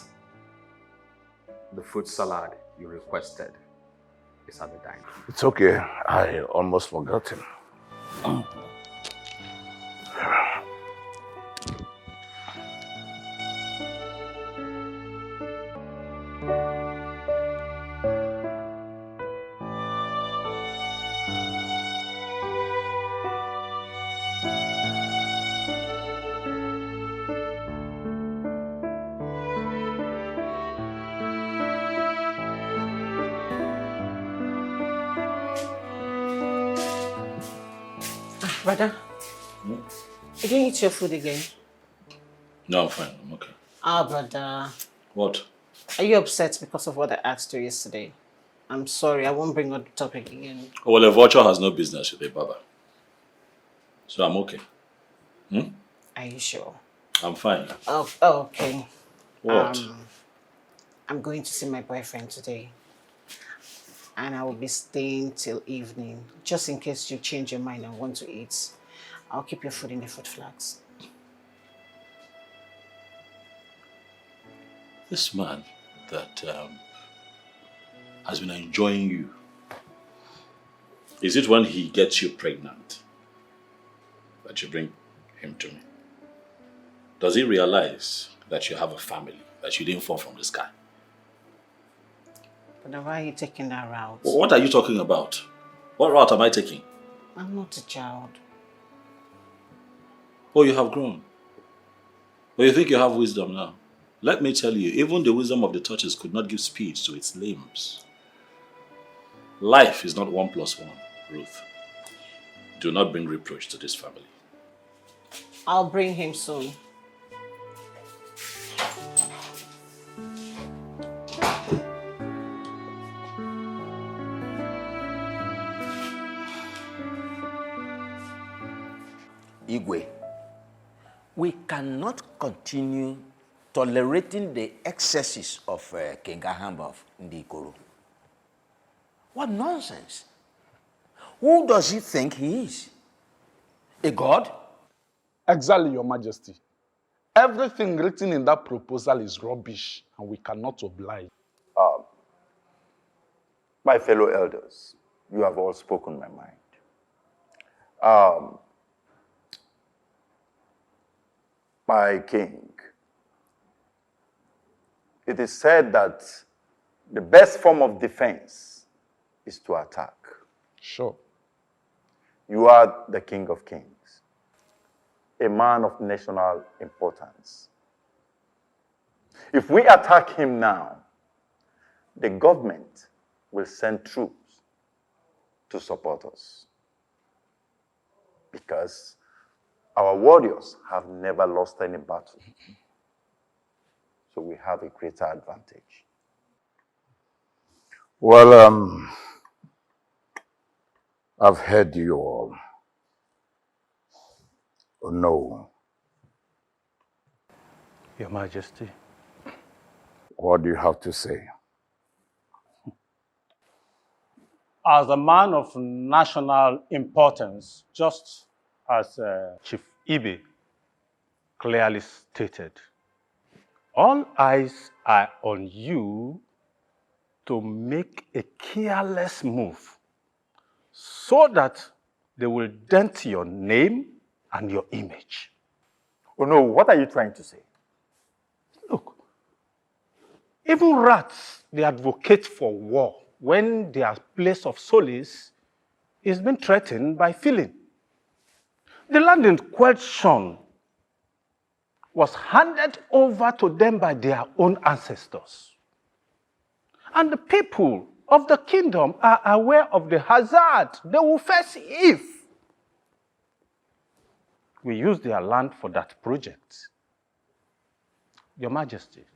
S8: the fruit salad you requested is at the dining.
S9: It's okay. I almost forgot him.
S2: Brother, you didn't eat your food again?
S5: No, I'm fine. I'm okay.
S2: Ah, brother.
S5: What?
S2: Are you upset because of what I asked you yesterday? I'm sorry, I won't bring up the topic again.
S5: Well, a vulture has no business with a baba. So I'm okay.
S2: Are you sure?
S5: I'm fine.
S2: Oh, okay.
S5: What?
S2: I'm going to see my boyfriend today. And I will be staying till evening. Just in case you change your mind and want to eat, I'll keep your food in the food flags.
S5: This man that has been enjoying you, is it when he gets you pregnant that you bring him to me? Does he realize that you have a family, that you didn't fall from the sky?
S2: But why are you taking that route?
S5: What are you talking about? What route am I taking?
S2: I'm not a child.
S5: Oh, you have grown. Well, you think you have wisdom now. Let me tell you, even the wisdom of the tortoise could not give speed to its limbs. Life is not 1 + 1, Ruth. Do not bring reproach to this family.
S2: I'll bring him soon.
S7: Igwe, we cannot continue tolerating the excesses of King Ahamba of Ndikoro. What nonsense! Who does he think he is? A god?
S4: Exactly, Your Majesty. Everything written in that proposal is rubbish, and we cannot oblige.
S15: My fellow elders, you have all spoken my mind. My king, it is said that the best form of defense is to attack.
S4: Sure.
S15: You are the King of Kings, a man of national importance. If we attack him now, the government will send troops to support us, because our warriors have never lost any battle. So we have a greater advantage.
S9: Well, I've heard you all. Oh, no.
S8: Your Majesty.
S9: What do you have to say?
S8: As a man of national importance, just as Chief Ibe clearly stated, all eyes are on you to make a careless move so that they will dent your name and your image.
S15: Oh no, what are you trying to say?
S8: Look, even rats, they advocate for war when their place of solace is being threatened by feeling. The land in question was handed over to them by their own ancestors. And the people of the kingdom are aware of the hazard they will face if we use their land for that project. Your Majesty,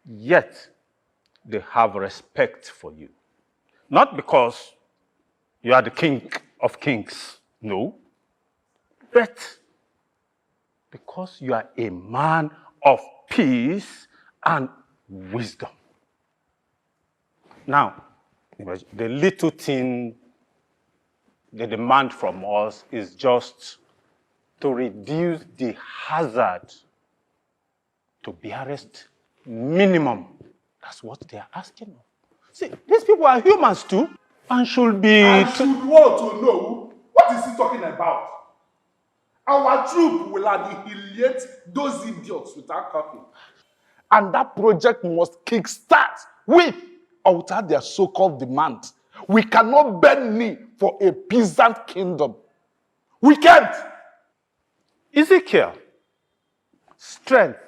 S8: yet they have respect for you. Not because you are the King of Kings, no, but because you are a man of peace and wisdom. Now, the little thing they demand from us is just to reduce the hazard to barest minimum. That's what they are asking of. See, these people are humans too, and should be...
S4: I should want to know, what is he talking about? Our troop will annihilate those idiots without copy. And that project must kickstart with or without their so-called demand. We cannot bend knee for a peasant kingdom. We can't.
S8: Ezekiel, strength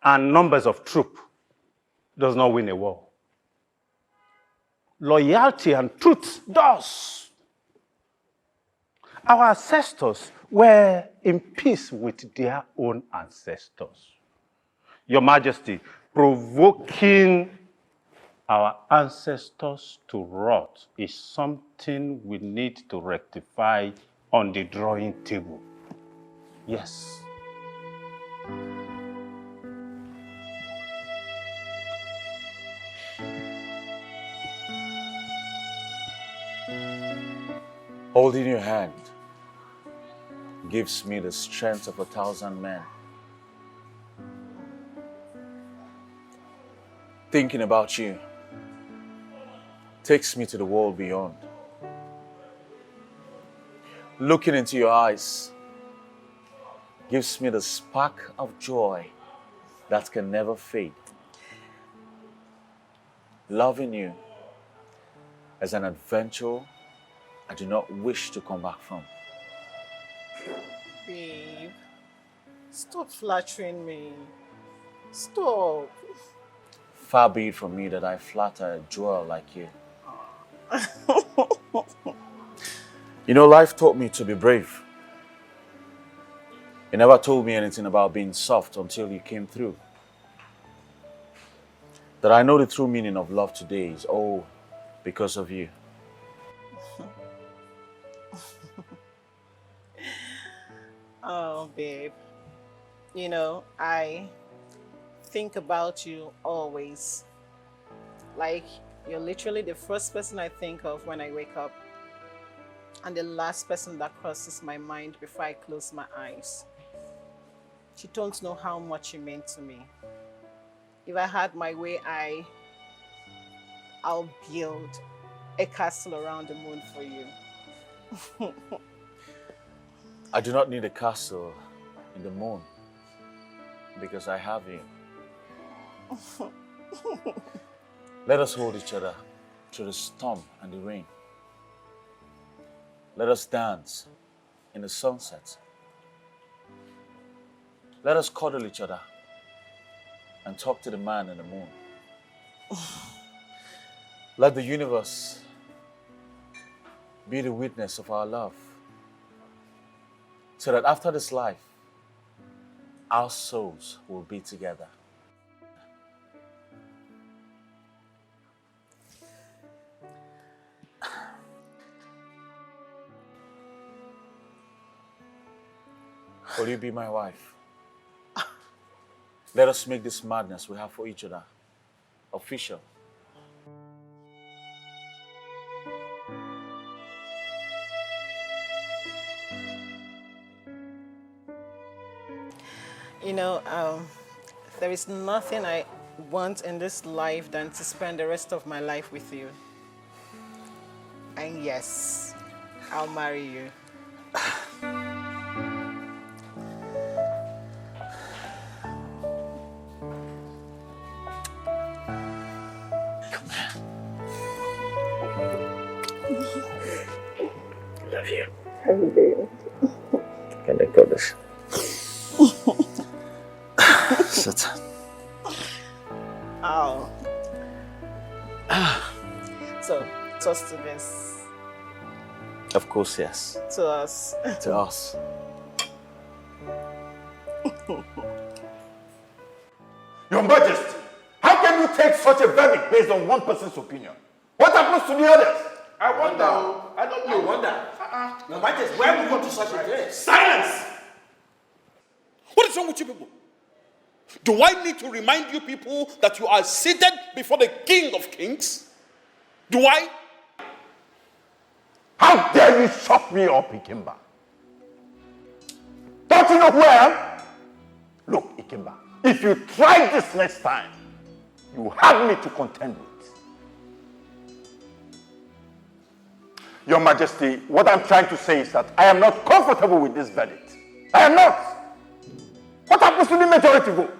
S8: and numbers of troop does not win a war. Loyalty and truth does. Our ancestors were in peace with their own ancestors. Your Majesty, provoking our ancestors to rot is something we need to rectify on the drawing table. Yes.
S5: Holding your hand gives me the strength of 1,000 men. Thinking about you takes me to the world beyond. Looking into your eyes gives me the spark of joy that can never fade. Loving you is an adventure I do not wish to come back from.
S1: Babe, stop flattering me. Stop.
S5: Far be it from me that I flatter a jewel like you. You know, life taught me to be brave. You never told me anything about being soft until you came through. That I know the true meaning of love today is all because of you.
S1: Oh, babe. You know, I think about you always. Like, you're literally the first person I think of when I wake up, and the last person that crosses my mind before I close my eyes. You don't know how much you meant to me. If I had my way, I'll build a castle around the moon for you.
S5: I do not need a castle in the moon because I have you. Let us hold each other through the storm and the rain. Let us dance in the sunset. Let us cuddle each other and talk to the man in the moon. Let the universe be the witness of our love, so that after this life, our souls will be together. Will you be my wife? Let us make this madness we have for each other official.
S1: You know, there is nothing I want in this life than to spend the rest of my life with you. And yes, I'll marry you.
S5: Love you.
S1: Every day.
S5: Can I go this? Sit.
S1: Oh. So, toast to this.
S5: Of course, yes.
S1: To us.
S5: To us.
S15: Your Majesty, how can you take such a verdict based on one person's opinion? What happens to the others?
S16: I wonder. I don't know. I wonder. Your Majesty, where we go to such a place?
S4: Silence! What is wrong with you people? Do I need to remind you people that you are seated before the King of Kings? Do I?
S15: How dare you shut me up, Ikemba? Don't you know who I am? Look, Ikemba, if you try this next time, you have me to contend with. Your Majesty, what I'm trying to say is that I am not comfortable with this verdict. I am not. What happens to the majority vote?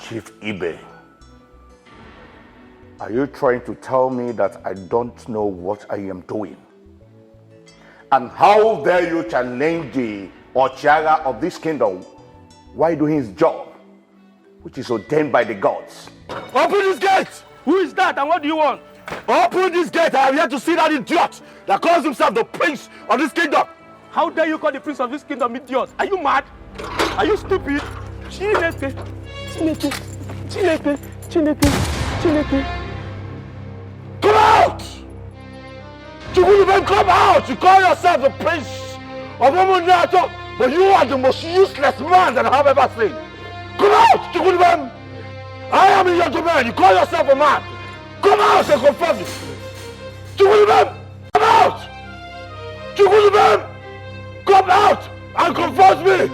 S9: Chief Ibe, are you trying to tell me that I don't know what I am doing? And how dare you challenge the Ochiaga of this kingdom while doing his job, which is ordained by the gods?
S16: Open this gate! Who is that and what do you want?
S4: Open this gate. I am here to see that idiot that calls himself the prince of this kingdom.
S16: How dare you call the prince of this kingdom idiot? Are you mad? Are you stupid? Chineke.
S4: Come out! You will even come out! You call yourself the prince of Omunato, but you are the most useless man that I have ever seen. Come out, Chukwudubem! I am a young man. You call yourself a man. Come out and confront me. Chukwudubem! Come out! Chukwudubem! Come out and confront me!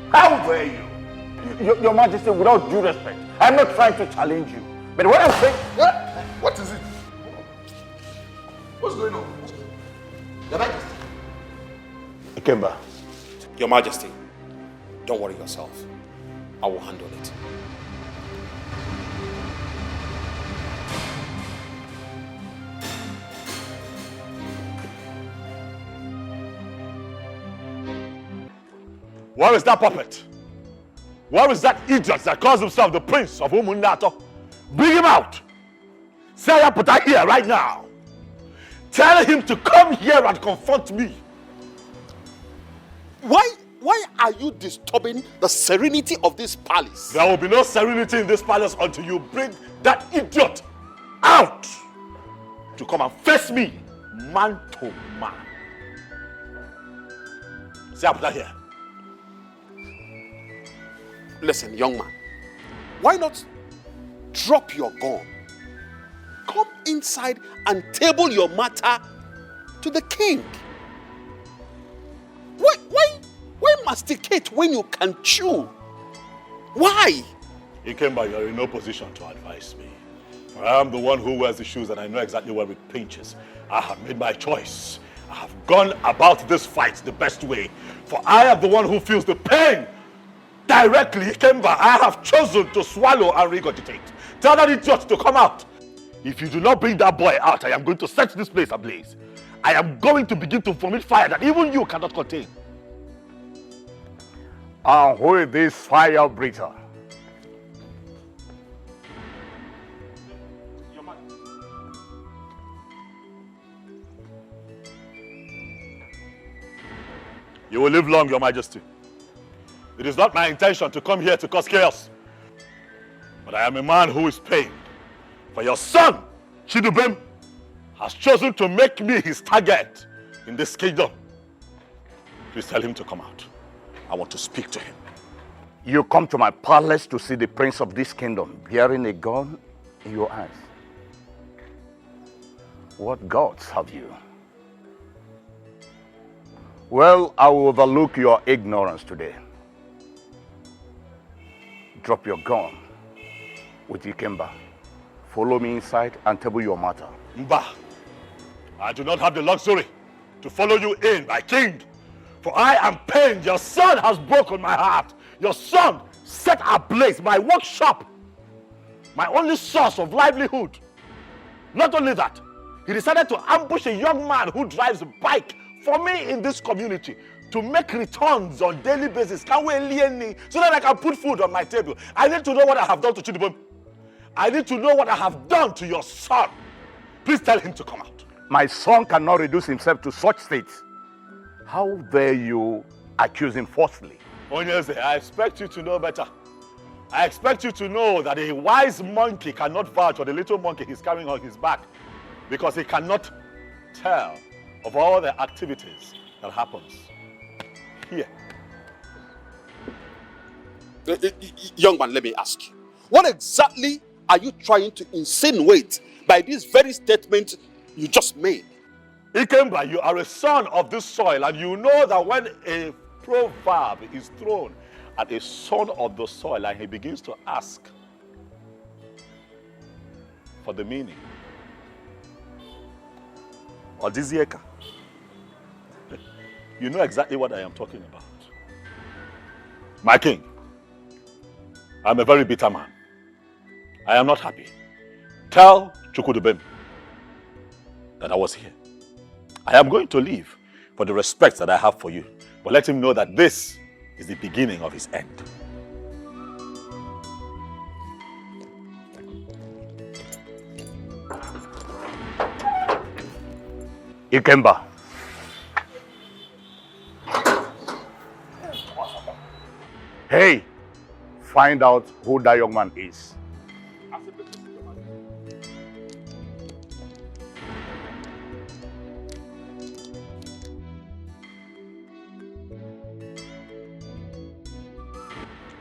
S15: How dare you? Your Majesty, without due respect, I'm not trying to challenge you. But what I'm saying...
S4: What is it? What's going on?
S16: Your Majesty.
S15: Ikemba.
S16: Your Majesty, don't worry yourself. I will handle it.
S4: Where is that puppet? Where is that idiot that calls himself the prince of Umunato? Bring him out! Say put her here right now. Tell him to come here and confront me.
S16: Why are you disturbing the serenity of this palace?
S4: There will be no serenity in this palace until you bring that idiot out to come and face me man to man. Say put her here.
S16: Listen, young man, why not drop your gun? Come inside and table your matter to the king. Why masticate when you can chew? Why?
S4: Ikemba, you're in no position to advise me. I am the one who wears the shoes and I know exactly where it pinches. I have made my choice. I have gone about this fight the best way. For I am the one who feels the pain directly. Ikemba, I have chosen to swallow and regurgitate. Tell that idiot to come out. If you do not bring that boy out, I am going to set this place ablaze. I am going to begin to vomit fire that even you cannot contain.
S15: And who is this fire breather?
S4: You will live long, Your Majesty. It is not my intention to come here to cause chaos. But I am a man who is pained. For your son, Chidubem, has chosen to make me his target in this kingdom. Please tell him to come out. I want to speak to him.
S15: You come to my palace to see the prince of this kingdom bearing a gun in your hands. What gods have you? Well, I will overlook your ignorance today. Drop your gun with Ikemba. Follow me inside and table your matter.
S4: Mba, I do not have the luxury to follow you in, my king. For I am pained. Your son has broken my heart. Your son set ablaze my workshop, my only source of livelihood. Not only that, he decided to ambush a young man who drives a bike for me in this community to make returns on daily basis. So that I can put food on my table. I need to know what I have done to Chidubem. I need to know what I have done to your son. Please tell him to come out.
S15: My son cannot reduce himself to such states. How dare you accuse him falsely?
S4: Onyeze, I expect you to know better. I expect you to know that a wise monkey cannot vouch for the little monkey he's carrying on his back because he cannot tell of all the activities that happens here.
S16: Young man, let me ask you. What exactly are you trying to insinuate by this very statement you just made?
S4: Ikemba, you are a son of this soil, and you know that when a proverb is thrown at a son of the soil and he begins to ask for the meaning, Odizieka, you know exactly what I am talking about. My king, I'm a very bitter man. I am not happy. Tell Chukwudubem that I was here. I am going to leave for the respect that I have for you. But let him know that this is the beginning of his end.
S9: Ikemba. Hey, find out who that young man is.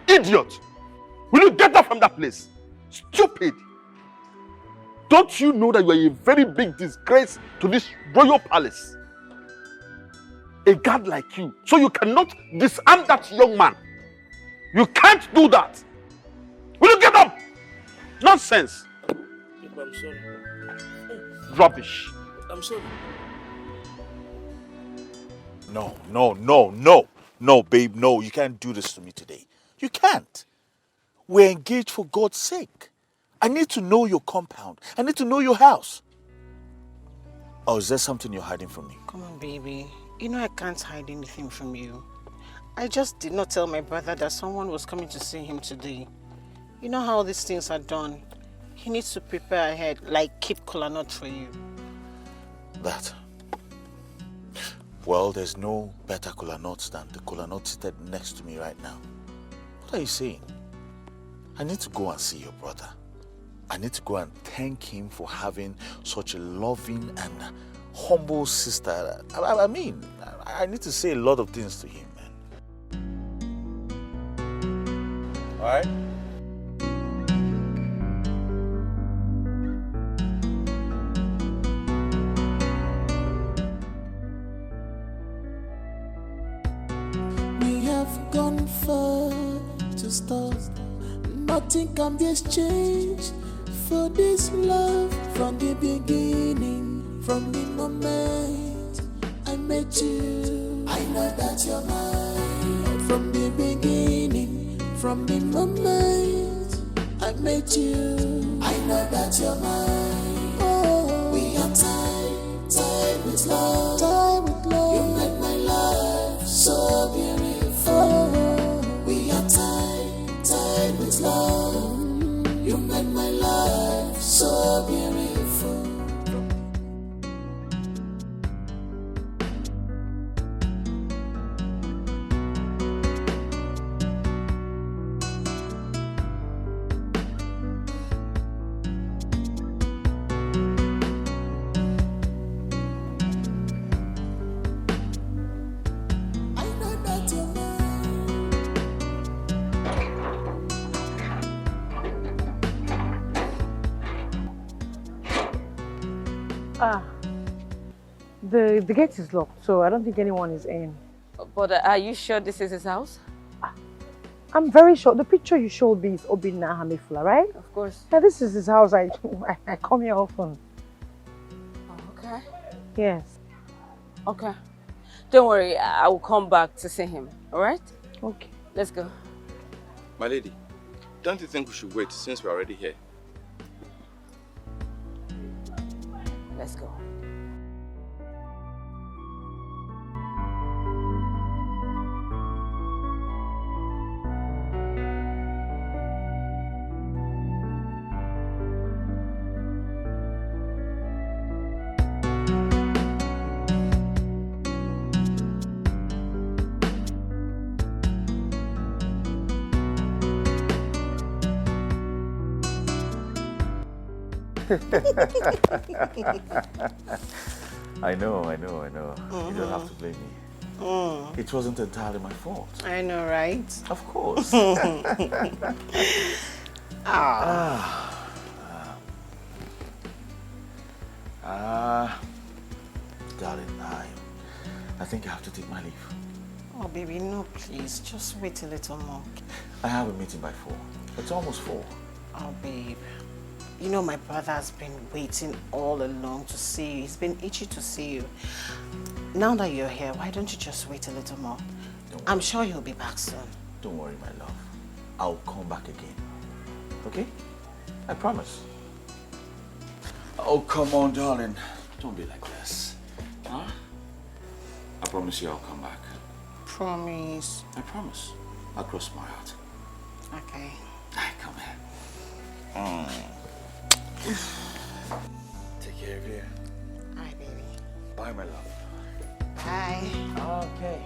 S4: Idiot! Will you get up from that place? Stupid! Don't you know that you are a very big disgrace to this royal palace? A guard like you, so you cannot disarm that young man. You can't do that. Will you get up? Nonsense.
S1: I'm sorry.
S4: Rubbish.
S1: I'm sorry.
S5: No, babe, no. You can't do this to me today. You can't. We're engaged for God's sake. I need to know your compound. I need to know your house. Oh, is there something you're hiding from me?
S2: Come on, baby. You know I can't hide anything from you. I just did not tell my brother that someone was coming to see him today. You know how these things are done. He needs to prepare ahead, like keep kola nut for you.
S5: That. Well, there's no better kola nuts than the kola nut seated next to me right now. What are you saying? I need to go and see your brother. I need to go and thank him for having such a loving and humble sister. I mean, I need to say a lot of things to him, man. All right?
S17: We have gone far to stop. Nothing can be exchanged for this love from the beginning, from the moment I met you. I know that you're mine. From the beginning, from the moment I met you. I know that you're mine. Oh, we are tied with love, You made my life so beautiful. We are tied with love. You made my life so beautiful. I know that you're
S12: The gate is locked, so I don't think anyone is in.
S2: But are you sure this is his house?
S12: I'm very sure. The picture you showed me is Obinna Hamifula, right?
S2: Of course.
S12: Yeah, this is his house. I come here often.
S2: Oh, okay.
S12: Yes.
S2: Okay. Don't worry, I will come back to see him, alright?
S12: Okay.
S2: Let's go.
S6: My lady, don't you think we should wait since we're already here?
S2: Let's go.
S5: I know. You don't have to blame me. It wasn't entirely my fault.
S2: I know, right?
S5: Of course. Darling, I think I have to take my leave.
S2: Oh, baby, no, please. Just wait a little more.
S5: I have a meeting by 4. It's almost 4.
S2: Oh, babe. You know my brother has been waiting all along to see you. He's been itchy to see you. Now that you're here, why don't you just wait a little more? I'm sure he'll be back soon.
S5: Don't worry, my love. I'll come back again. Okay? I promise. Oh, come on, darling. Don't be like this. Huh? I promise you I'll come back.
S2: Promise.
S5: I promise. I'll cross my heart.
S2: Okay.
S5: Come here. Take care of you.
S2: Hi, baby.
S6: Bye, my love.
S2: Bye.
S6: Okay.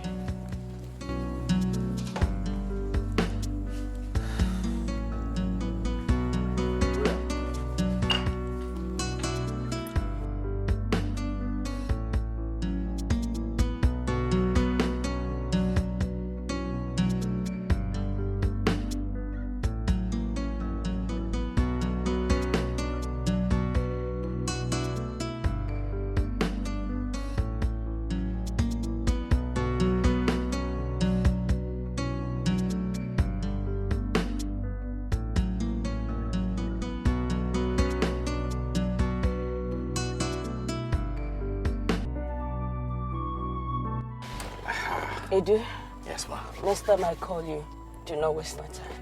S2: Edu?
S6: Yes, ma'am.
S2: Next time I call you, do not waste my time.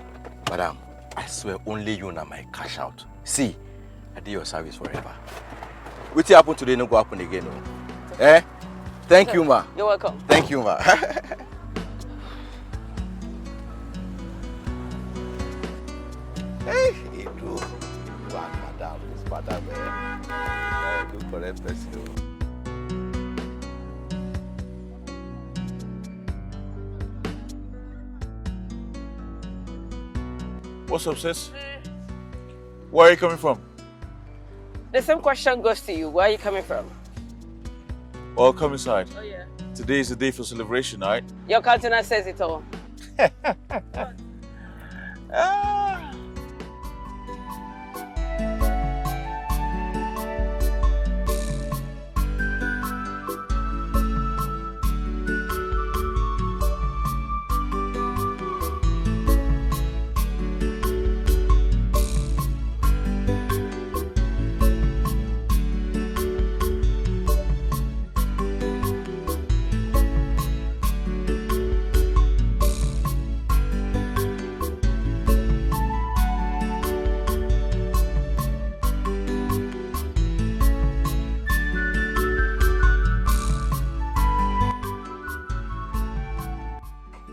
S6: Madam, I swear only you na my cash out. See, I did your service forever. What happen today no go happen again, no? Eh? Thank you, ma.
S2: You're welcome.
S6: Thank you, ma. Hey, Edu. Wow, madam, this madam, eh? Do correct person.
S5: What's up, sis? Where are you coming from?
S2: The same question goes to you. Where are you coming from?
S5: Well, come inside.
S2: Oh, yeah.
S5: Today is the day for celebration, right?
S2: Your countenance says it all.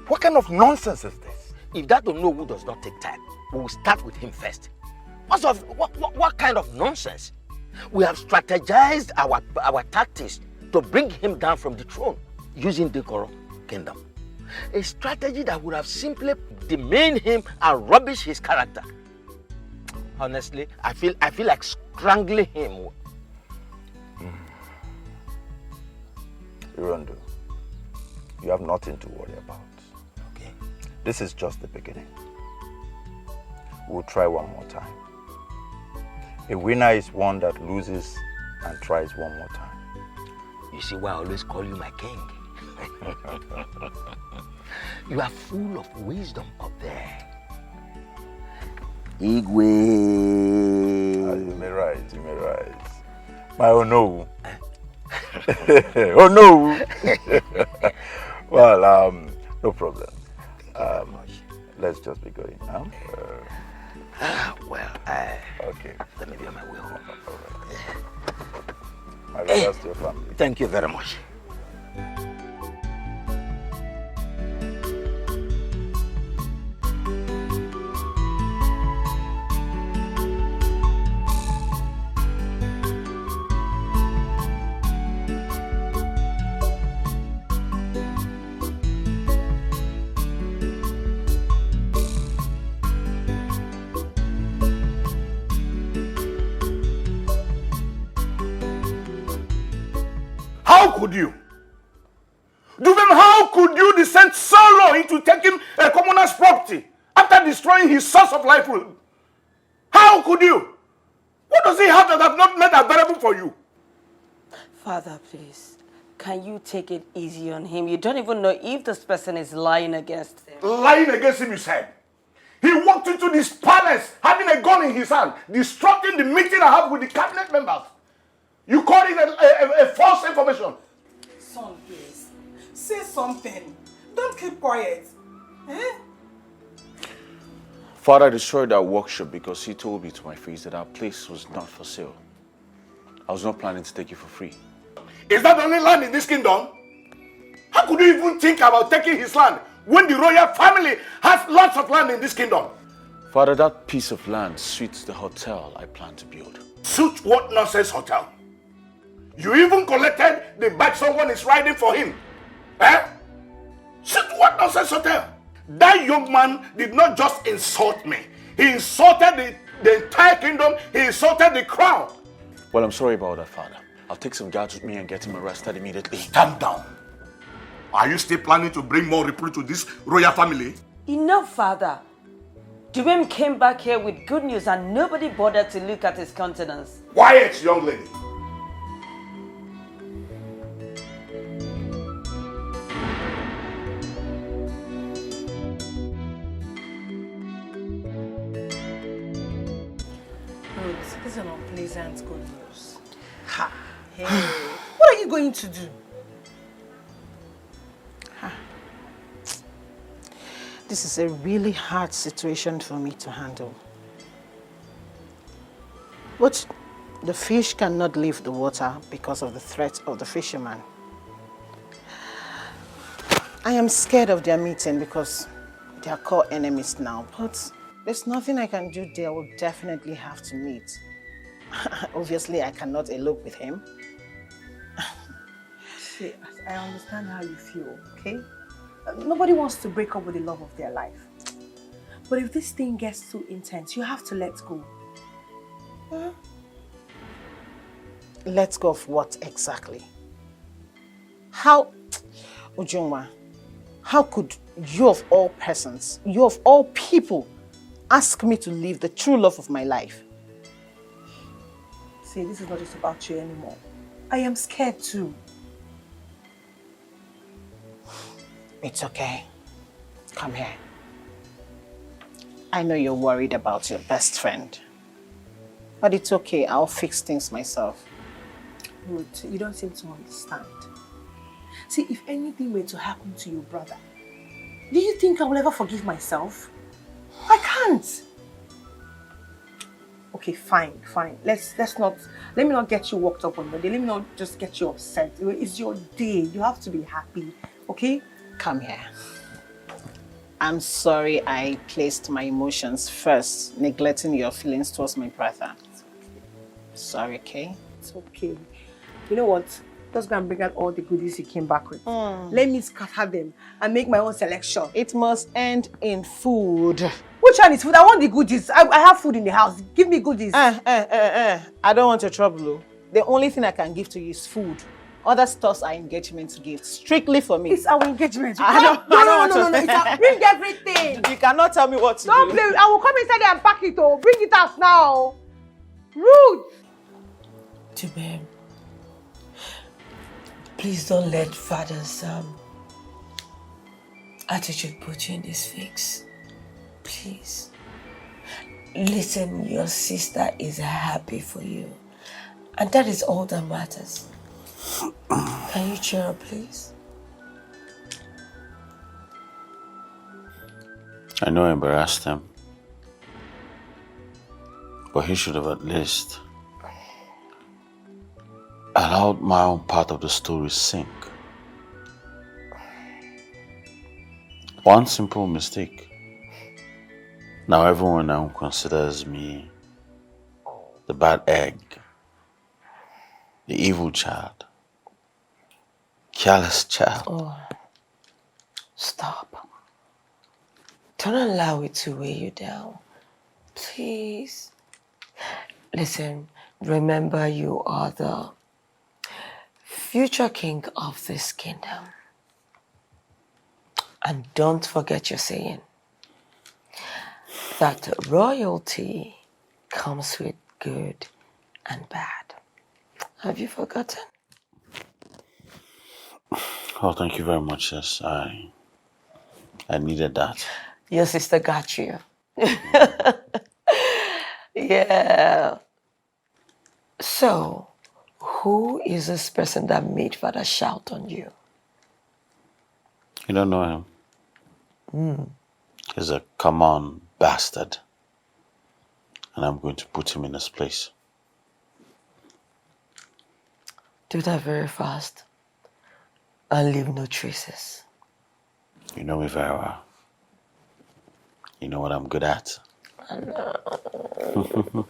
S7: What kind of nonsense is this? If that Onollywood does not take time, we will start with him first. What kind of nonsense? We have strategized our tactics to bring him down from the throne using the Goro kingdom. A strategy that would have simply demeaned him and rubbish his character. Honestly, I feel like strangling him.
S15: Irondo, you have nothing to worry about. Okay. This is just the beginning. We'll try one more time. A winner is one that loses and tries one more time.
S7: You see why I always call you my king? You are full of wisdom up there. Igwe.
S15: You may rise, you may rise. My oh no. Oh no. Well, no problem. Let's just be going now. Okay.
S7: Let me be on my way home.
S15: All right. My regards to your family.
S7: Thank you very much.
S4: How could you? Duvem, how could you descend so low into taking a commoner's property after destroying his source of livelihood? How could you? What does he have that I've not made available for you?
S2: Father, please, can you take it easy on him? You don't even know if this person is lying against him.
S4: Lying against him, you said. He walked into this palace having a gun in his hand, disrupting the meeting I have with the cabinet members. You call it a false information.
S3: Son, please. Say something. Don't keep quiet. Eh?
S5: Father destroyed our workshop because he told me to my face that our place was not for sale. I was not planning to take it for free.
S4: Is that the only land in this kingdom? How could you even think about taking his land when the royal family has lots of land in this kingdom?
S5: Father, that piece of land suits the hotel I plan to build.
S4: Suit what nonsense hotel?
S9: You even collected the bike someone is riding for him. Eh? What nonsense hotel? That young man did not just insult me. He insulted the entire kingdom. He insulted the crown.
S16: Well, I'm sorry about that, Father. I'll take some guards with me and get him arrested immediately.
S9: Calm down. Are you still planning to bring more reproach to this royal family?
S2: Enough, Father. Dubem came back here with good news and nobody bothered to look at his countenance.
S9: Quiet, young lady.
S12: This is an unpleasant good news. Ha! Hey, what are you going to do?
S1: This is a really hard situation for me to handle. But the fish cannot leave the water because of the threat of the fisherman. I am scared of their meeting because they are core enemies now, but there's nothing I can do. They will definitely have to meet. Obviously, I cannot elope with him.
S12: See, I understand how you feel, okay? Nobody wants to break up with the love of their life. But if this thing gets too intense, you have to let go.
S1: Let go of what exactly? How, Ujungwa, how could you of all persons, you of all people, ask me to leave the true love of my life?
S12: See, this is not just about you anymore. I am scared too.
S1: It's okay. Come here. I know you're worried about your best friend. But it's okay, I'll fix things myself.
S12: Ruth, you don't seem to understand. See, if anything were to happen to your brother, do you think I will ever forgive myself? I can't. Okay, fine. Let me not get you worked up on your day. Let me not just get you upset. It's your day. You have to be happy, okay?
S1: Come here. I'm sorry I placed my emotions first, neglecting your feelings towards my brother.
S12: It's okay.
S1: Sorry, okay?
S12: It's okay. You know what? Just go and bring out all the goodies you came back with. Let me scatter them and make my own selection.
S1: It must end in food.
S12: Which one is food? I want the goodies. I have food in the house. Give me goodies.
S1: I don't want your trouble. The only thing I can give to you is food. Other stuffs are engagement gifts, strictly for me.
S12: It's our engagement.
S1: No.
S12: Bring everything.
S1: You cannot tell me what to
S12: Don't
S1: do.
S12: play. I will come inside there and pack it. Oh, bring it out now. Rude.
S18: Tubem, please don't let Father's attitude put you in this fix. Please. Listen, your sister is happy for you. And that is all that matters. Can you cheer up, please?
S8: I know I embarrassed him, but he should have at least allowed my own part of the story sink. One simple mistake. Now everyone now considers me the bad egg, the evil child, careless child.
S18: Oh, stop. Don't allow it to weigh you down. Please. Listen, remember you are the future king of this kingdom. And don't forget your saying that royalty comes with good and bad. Have you forgotten?
S8: Oh, thank you very much, sis. I needed that.
S18: Your sister got you. Yeah. So, who is this person that made Father shout on you?
S8: You don't know him? He's a common bastard. And I'm going to put him in his place.
S18: Do that very fast. And leave no traces.
S8: You know me very well. You know what I'm good at.
S18: I know.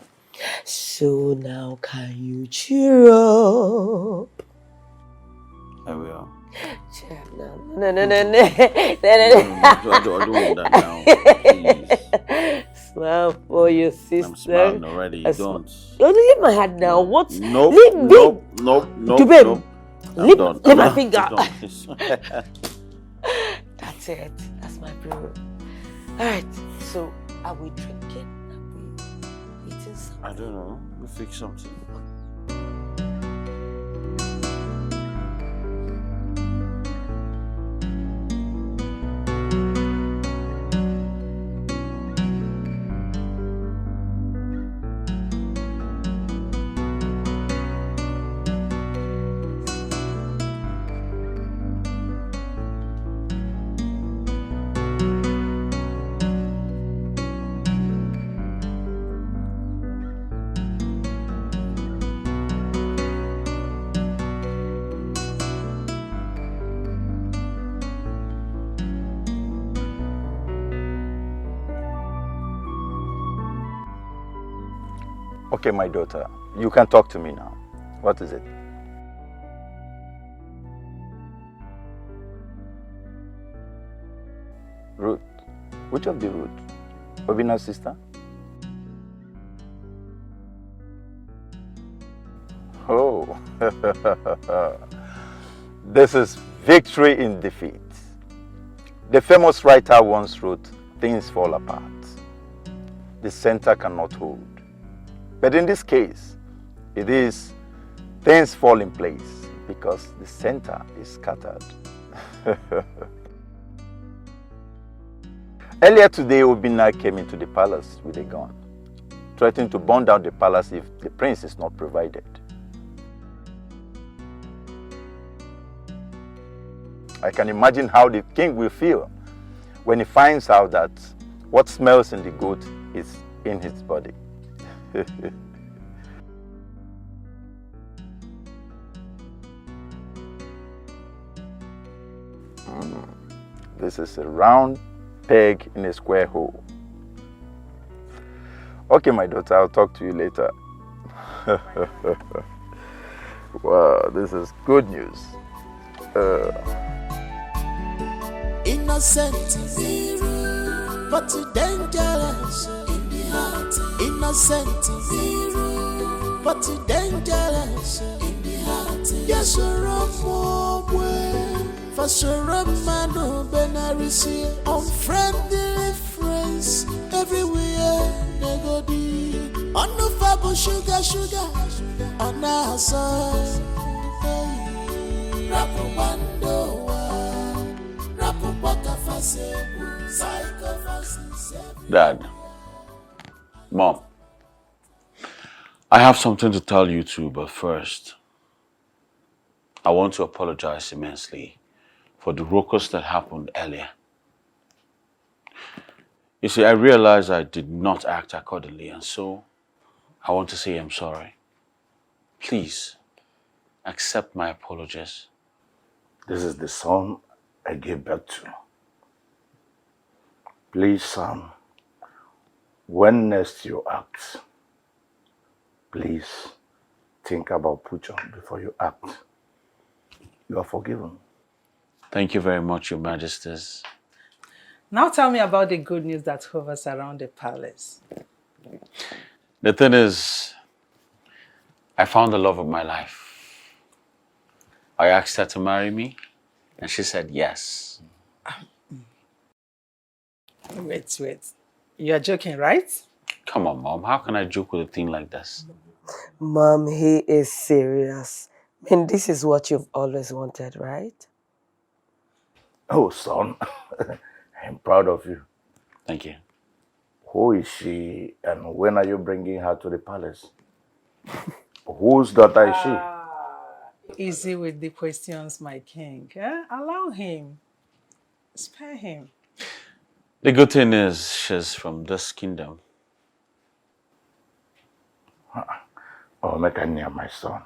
S18: So now can you cheer up?
S9: I will.
S18: Cheer up now. No. No.
S9: I don't want that now. Please.
S18: Smile for your sister.
S9: I'm smiling already. Don't.
S18: Leave my hand now. What?
S9: Nope.
S18: Leave me.
S9: Nope.
S18: Babe. Leave my finger.
S9: Done, please.
S18: That's it. That's my bro. Alright. So are we drinking? Are we eating something?
S9: I don't know. We'll fix something.
S15: Okay, my daughter, you can talk to me now. What is it? Ruth. Which of the Ruth? Obina's sister? Oh. This is victory in defeat. The famous writer once wrote, "Things fall apart. The center cannot hold." But in this case, it is things fall in place because the center is scattered. Earlier today, Obina came into the palace with a gun, threatening to burn down the palace if the prince is not provided. I can imagine how the king will feel when he finds out that what smells in the goat is in his body. This is a round peg in a square hole. Okay, my daughter, I'll talk to you later. Wow, this is good news.
S17: Innocent zero, but dangerous in the heart. Innocent zero, but dangerous in the heart. Yes, for sure, man, benarisi, unfriendly friends everywhere. They go deep. On the fabo sugar, on our side. Rapubando.
S9: Dad, Mom, I have something to tell you too, but first, I want to apologize immensely for the ruckus that happened earlier. You see, I realized I did not act accordingly, and so I want to say I'm sorry. Please, accept my apologies. This is the son I gave birth to. Please, son, when next you act, please think about Pucho before you act. You are forgiven.
S7: Thank you very much, Your Majesties.
S12: Now tell me about the good news that hovers around the palace.
S7: The thing is, I found the love of my life. I asked her to marry me, and she said yes.
S12: Wait. You're joking, right?
S7: Come on, Mom. How can I joke with a thing like this?
S18: Mom, he is serious. And this is what you've always wanted, right?
S9: Oh, son, I'm proud of you.
S7: Thank you.
S9: Who is she and when are you bringing her to the palace? Whose daughter is she?
S12: Easy with the questions, my king. Allow him. Spare him.
S7: The good thing is, she's from this kingdom.
S9: Oh, Mekania, my son.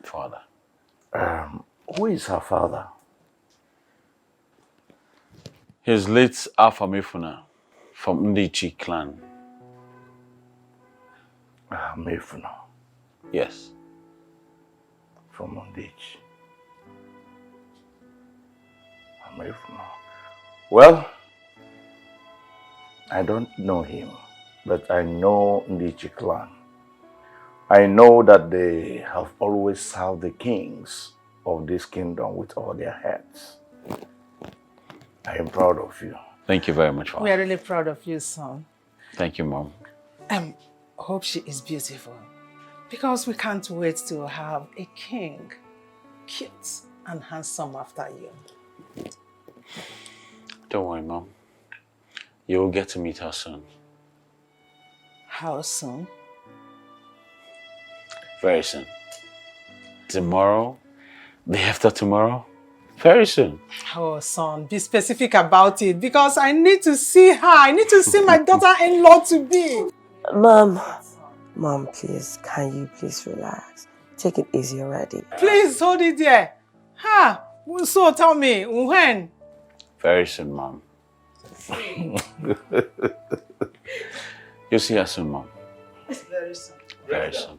S7: Father.
S9: Who is her father?
S7: His late Alpha Mifuna from Ndichi clan.
S9: Mefuna.
S8: Yes.
S9: From Ondich. Mefuna. Well, I don't know him, but I know Ndichi clan. I know that they have always served the kings of this kingdom with all their hearts. I am proud of you.
S8: Thank you very much, Mom.
S12: We are really proud of you, son.
S8: Thank you, Mom.
S12: Hope she is beautiful. Because we can't wait to have a king, cute and handsome after you.
S8: Don't worry, Mom. You'll get to meet her soon.
S12: How soon?
S8: Very soon. Tomorrow, day after tomorrow, very soon.
S12: Oh, son, be specific about it because I need to see her. I need to see my daughter-in-law to be.
S18: Mom, please, can you please relax? Take it easy already.
S12: Please hold it there. So tell me, when?
S8: Very soon, Mom. You'll see her soon, Mom.
S12: Very soon.
S8: Very soon.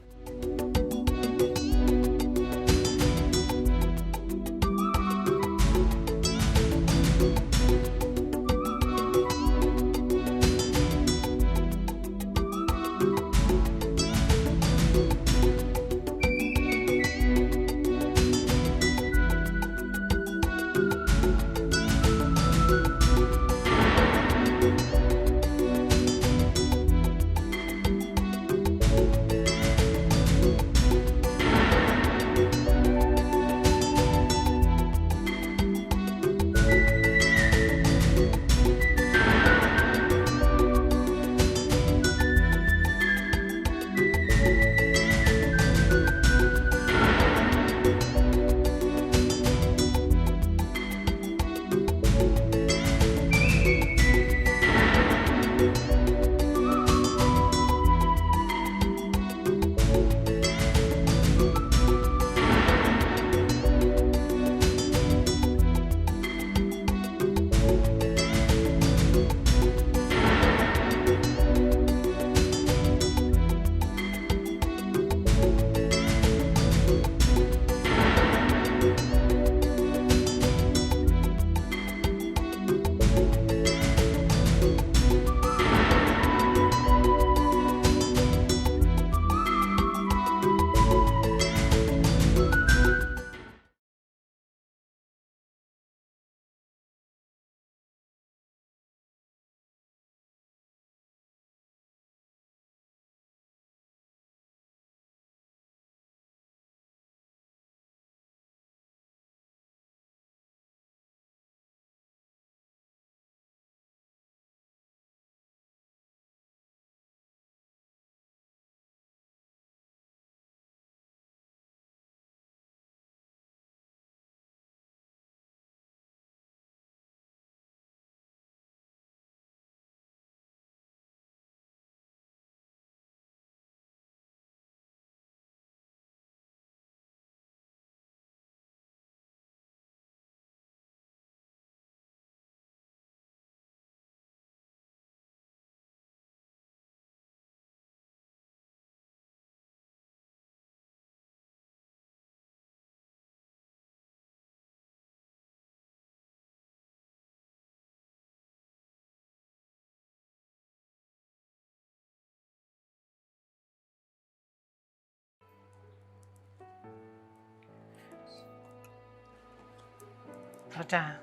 S12: Brother,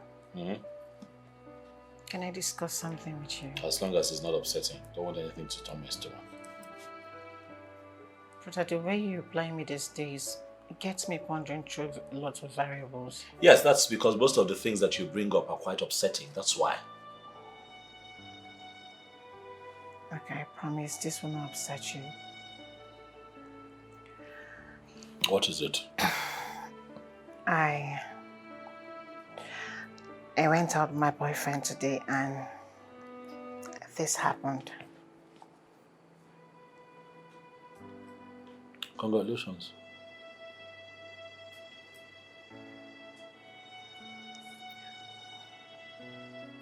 S12: can I discuss something with you?
S19: As long as it's not upsetting. Don't want anything to turn my stomach.
S12: Brother, the way you reply me these days, it gets me pondering through lots of variables.
S19: Yes, that's because most of the things that you bring up are quite upsetting. That's why.
S12: Okay, I promise this will not upset you.
S19: What is it?
S12: I went out with my boyfriend today and this happened.
S19: Congratulations.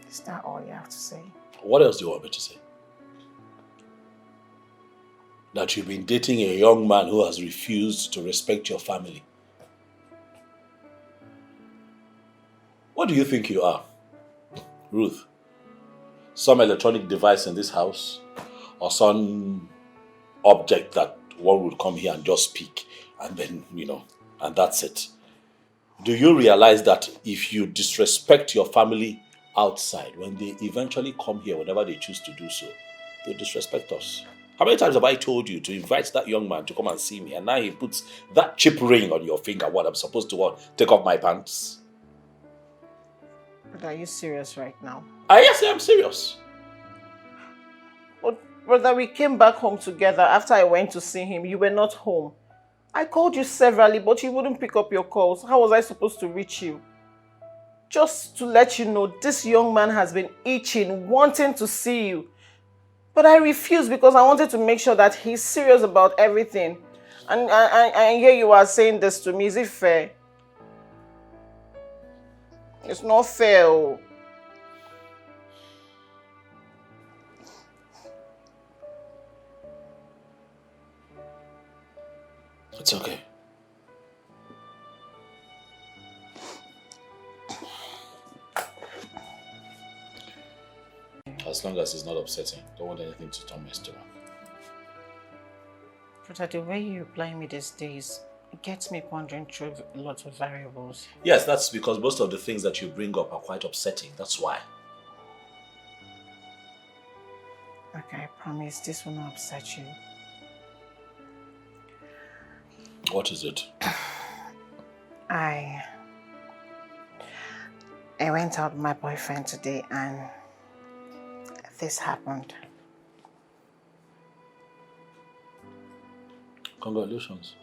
S12: Is that all you have to say?
S19: What else do you want me to say? that you've been dating a young man who has refused to respect your family. What do you think you are, Ruth? Some electronic device in this house? Or some object that one would come here and just speak and then, and that's it? Do you realize that if you disrespect your family outside, when they eventually come here, whenever they choose to do so, they disrespect us? How many times have I told you to invite that young man to come and see me, and now he puts that cheap ring on your finger? What, I'm supposed to what? Take off my pants?
S1: But are you serious right now?
S19: Yes, I'm serious.
S1: But brother, we came back home together after I went to see him. You were not home. I called you severally, but you wouldn't pick up your calls. How was I supposed to reach you? Just to let you know, this young man has been itching, wanting to see you. But I refused because I wanted to make sure that he's serious about everything. And here you are saying this to me. Is it fair? It's not fair. Oh.
S19: It's okay. As long as it's not upsetting, don't want anything to turn my stomach.
S1: But the way you reply me these days, it gets me pondering through lots of variables.
S19: Yes, that's because most of the things that you bring up are quite upsetting. That's why.
S1: Okay, I promise this will not upset you.
S19: What is it?
S1: I went out with my boyfriend today and this happened.
S19: Congratulations.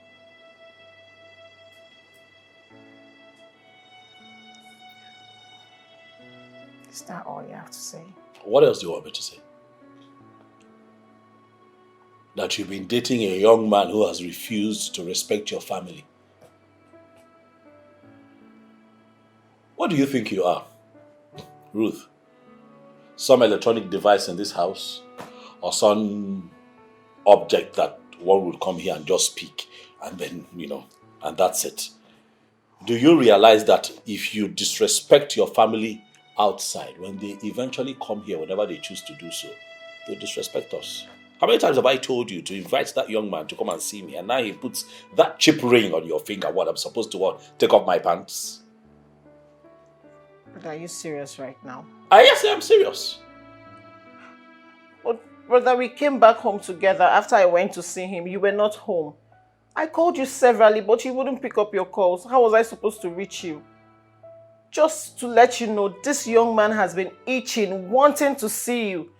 S1: Is that all you have to say?
S19: What else do you want me to say? That you've been dating a young man who has refused to respect your family. What do you think you are, Ruth? Some electronic device in this house? Or some object that one would come here and just speak and then, and that's it? Do you realize that if you disrespect your family outside, when they eventually come here, whenever they choose to do so, they disrespect us? How many times have I told you to invite that young man to come and see me, and now he puts that cheap ring on your finger? What, I'm supposed to what? Take off my pants?
S1: But are you serious right now?
S19: Yes, I'm serious.
S1: But brother, we came back home together after I went to see him. You were not home. I called you severally, but you wouldn't pick up your calls. How was I supposed to reach you? Just to let you know, this young man has been itching, wanting to see you.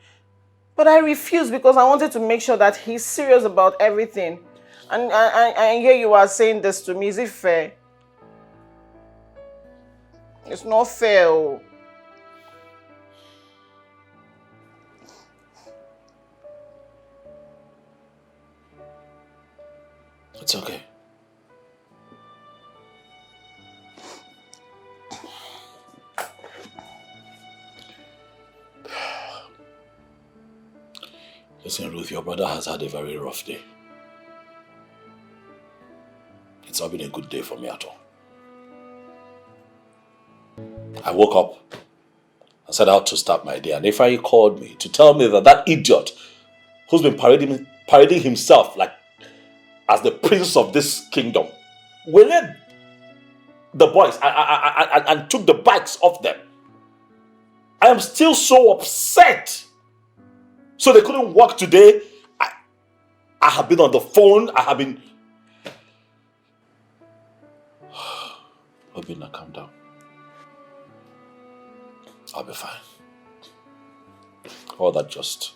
S1: But I refused because I wanted to make sure that he's serious about everything. And here you are saying this to me. Is it fair? It's not fair. Oh.
S19: It's okay. Listen, Ruth, your brother has had a very rough day. It's not been a good day for me at all. I woke up and set out to start my day, and Ifeanyi called me to tell me that that idiot who's been parading himself like as the prince of this kingdom waylaid the boys and took the bikes off them. I am still so upset. So they couldn't work today. I have been on the phone. I have been... Obina, calm down. I'll be fine. All that just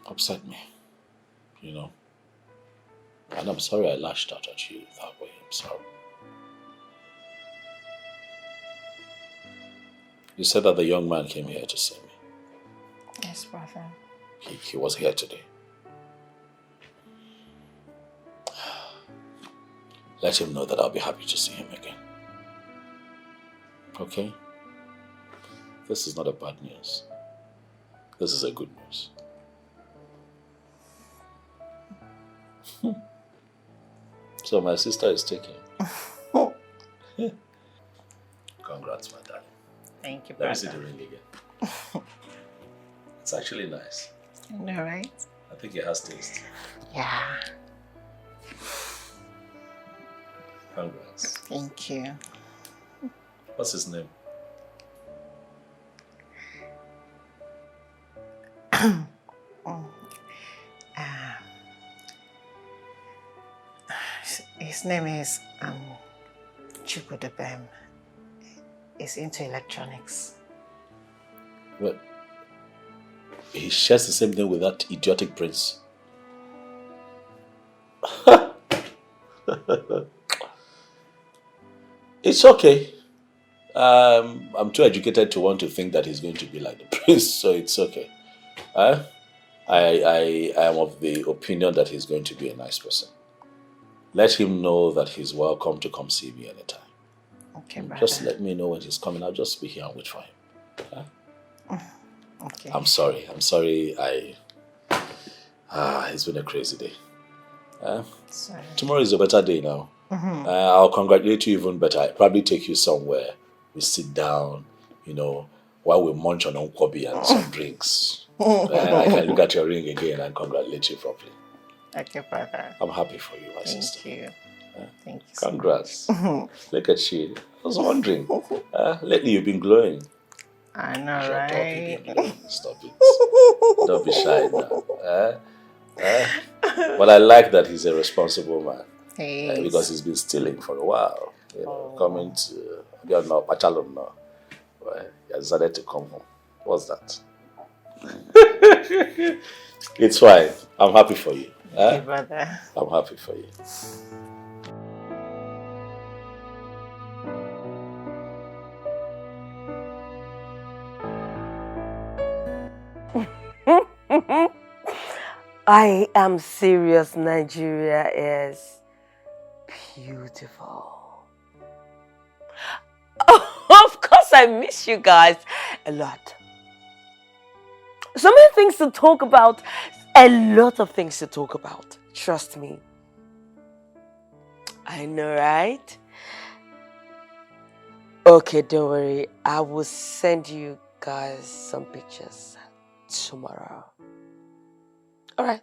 S19: upset me, And I'm sorry I lashed out at you that way. I'm sorry. You said that the young man came here to see me.
S1: Yes, brother.
S19: He was here today. Let him know that I'll be happy to see him again. Okay? This is not a bad news. This is a good news. So my sister is taking. Congrats, my darling.
S1: Thank you,
S19: Let me
S1: brother.
S19: see the ring again. It's actually nice.
S1: I know, right?
S19: I think it has taste.
S1: Yeah.
S19: Congrats.
S1: Thank you.
S19: What's his name?
S1: His name is Chukudebem. He's into electronics.
S19: What? He shares the same name with that idiotic prince. It's okay. I'm too educated to want to think that he's going to be like the prince, so it's okay. I am of the opinion that he's going to be a nice person. Let him know that he's welcome to come see me anytime.
S1: Okay, brother.
S19: Just let me know when he's coming. I'll just be here and wait for him.
S1: Okay.
S19: I'm sorry. It's been a crazy day.
S1: Sorry.
S19: Tomorrow is a better day now.
S1: Mhm.
S19: I'll congratulate you even better. I'll probably take you somewhere. We sit down, while we munch on nkwobi and some drinks. I can look at your ring again and congratulate you properly.
S1: Okay, brother.
S19: I'm happy for you, my sister.
S1: Thank you. Thank you.
S19: Congrats. Look at you. I was wondering. Lately you've been glowing.
S1: I know,
S19: Shut up,
S1: right?
S19: you've been glowing. Stop it. Don't be shy now. But I like that he's a responsible man. Because he's been stealing for a while. Coming to he has decided to come home. What's that? It's fine. I'm happy for you.
S1: Thank you, brother.
S19: I'm happy for you.
S2: I am serious. Nigeria is beautiful. Of course, I miss you guys a lot. So many things to talk about. A lot of things to talk about. Trust me. I know, right? Okay, don't worry. I will send you guys some pictures tomorrow. Alright.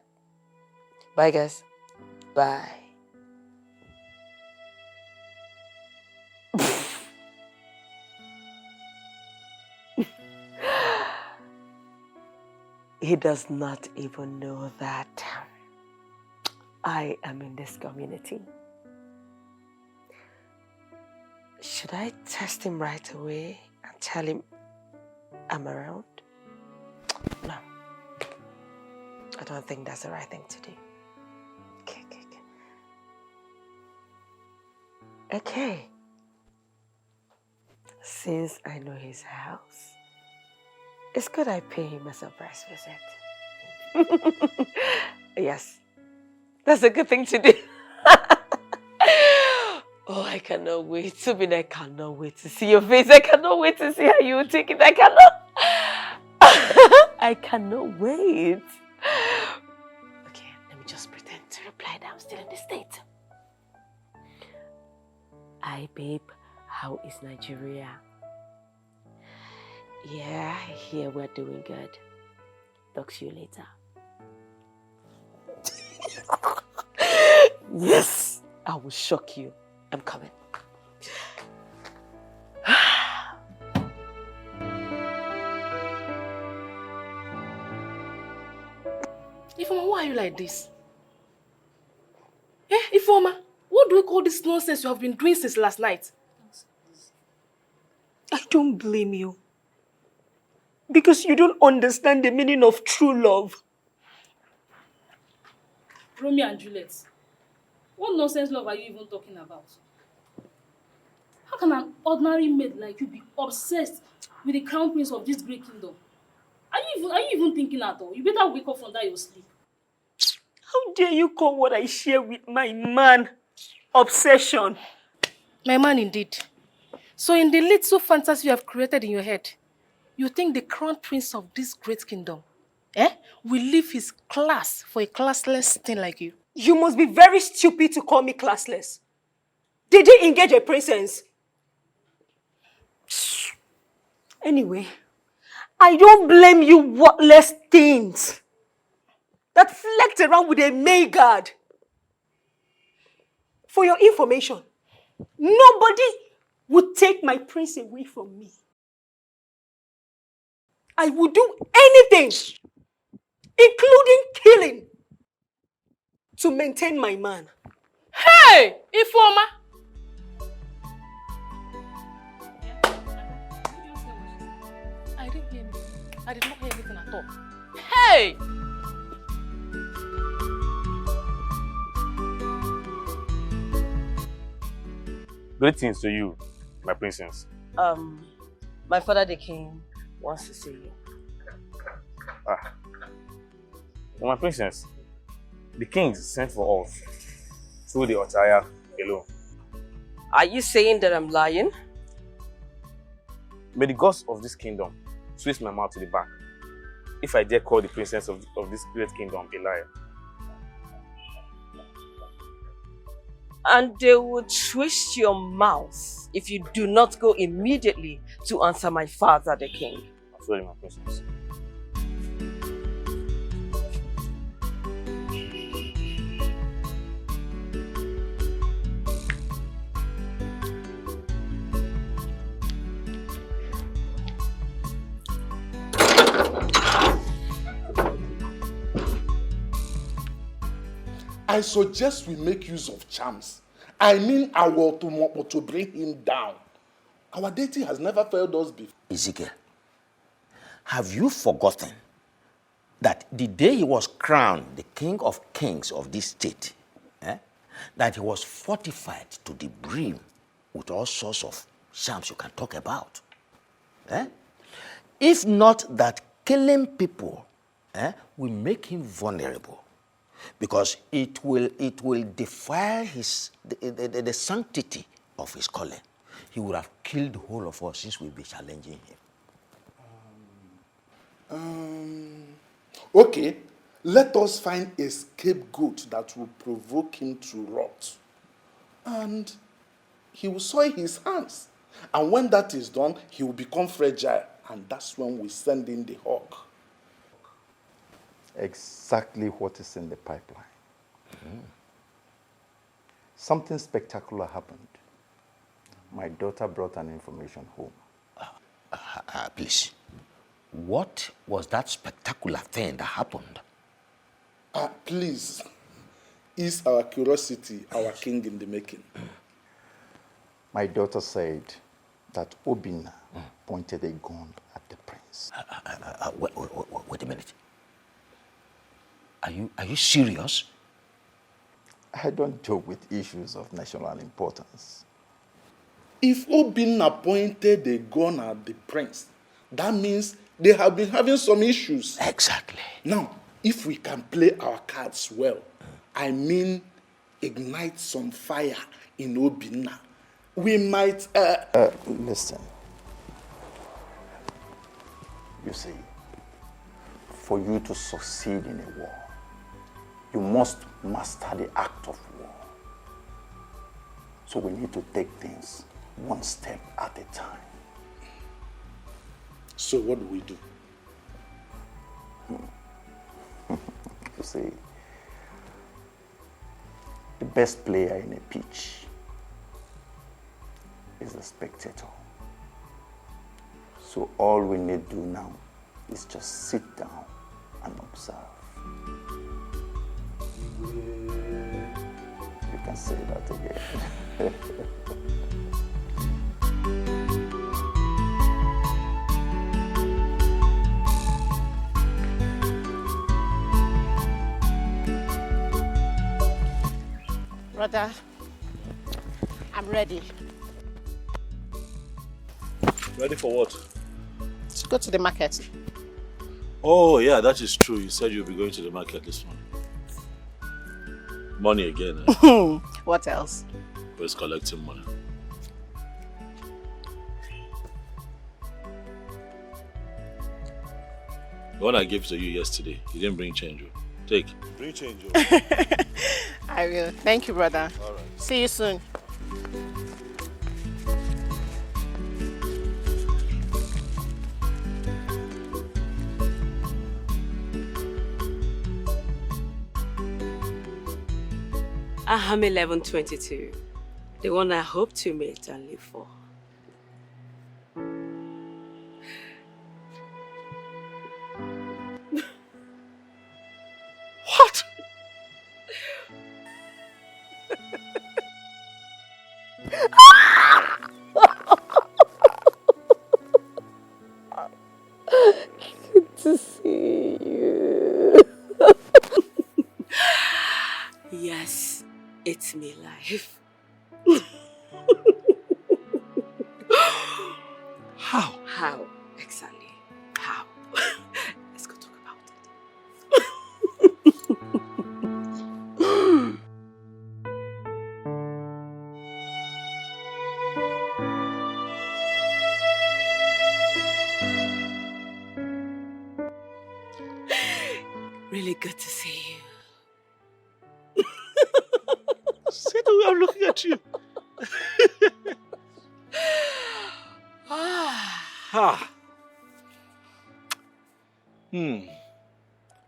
S2: Bye, guys. Bye. He does not even know that I am in this community. Should I text him right away and tell him I'm around? No. I don't think that's the right thing to do. Okay. Since I know his house, it's good I pay him a surprise visit. Yes, that's a good thing to do. Oh, I cannot wait. Subin, I cannot wait to see your face. I cannot wait to see how you will take it. I cannot wait. Okay, let me just pretend to reply that I'm still in the States. Hi, babe. How is Nigeria? Yeah, here we're doing good. Talk to you later. Yes, I will shock you. I'm coming.
S10: Ifeoma, why are you like this? Ifeoma, what do we call this nonsense you have been doing since last night?
S12: I don't blame you. Because you don't understand the meaning of true love.
S14: Romeo and Juliet. What nonsense love are you even talking about? How can an ordinary maid like you be obsessed with the crown prince of this great kingdom? Are you even thinking at all? You better wake up from that your sleep.
S12: How dare you call what I share with my man obsession?
S10: My man indeed. So in the little fantasy you have created in your head, you think the crown prince of this great kingdom will leave his class for a classless thing like you?
S13: You must be very stupid to call me classless. Did you engage a princess? Anyway, I don't blame you worthless things that flaked around with a May guard. For your information, nobody would take my prince away from me. I would do anything, including killing, to maintain my man.
S3: Hey, Ifeoma! I didn't hear anything. I did not hear anything at all. Hey!
S20: Greetings to you, my princess.
S2: My father the king wants to see you.
S20: Well, my princess, the king sent for us through the attire alone.
S2: Are you saying that I'm lying?
S20: May the gods of this kingdom twist my mouth to the back if I dare call the princess of this great kingdom a liar.
S2: And they will twist your mouth if you do not go immediately to answer my father the king.
S20: I'm sorry, my princess.
S4: I suggest we make use of charms. I mean our to bring him down. Our deity has never failed us before.
S7: Ezekiel, have you forgotten that the day he was crowned the king of kings of this state, that he was fortified to the brim with all sorts of charms you can talk about? If not that killing people will make him vulnerable, because it will defile the sanctity of his calling. He would have killed the whole of us since we'll be challenging him.
S4: Okay, let us find a scapegoat that will provoke him to rot. And he will soil his hands. And when that is done, he will become fragile. And that's when we send in the hawk.
S15: Exactly what is in the pipeline. Something spectacular happened. My daughter brought an information home.
S7: Please, what was that spectacular thing that happened?
S4: Please, is our curiosity our king in the making?
S15: My daughter said that Obinna pointed a gun at the prince.
S7: Wait a minute. Are you serious?
S15: I don't joke with issues of national importance.
S4: If Obinna pointed a gun at the prince, that means they have been having some issues.
S7: Exactly.
S4: Now, if we can play our cards well, I mean ignite some fire in Obinna, we might...
S15: Listen. You see, for you to succeed in a war, you must master the act of war. So we need to take things one step at a time.
S4: So what do we do?
S15: You see, the best player in a pitch is the spectator. So all we need to do now is just sit down and observe. You can say that again.
S1: Brother, I'm ready.
S19: Ready for what?
S1: To go to the market.
S19: Oh, yeah, that is true. You said you'll be going to the market this morning. Money again, eh?
S1: What else?
S19: Who's collecting money? The one I gave to you yesterday, you didn't bring change. Take.
S5: Bring change.
S1: I will. Thank you, brother.
S5: All right.
S1: See you soon.
S2: I'm 1122, the one I hope to meet and live for.
S19: What?
S2: Good to see you. Yes, it's me life.
S19: How?
S2: How? Exactly. How? Let's go talk about it. Really good to see you.
S19: See the way I'm looking at you. Ah.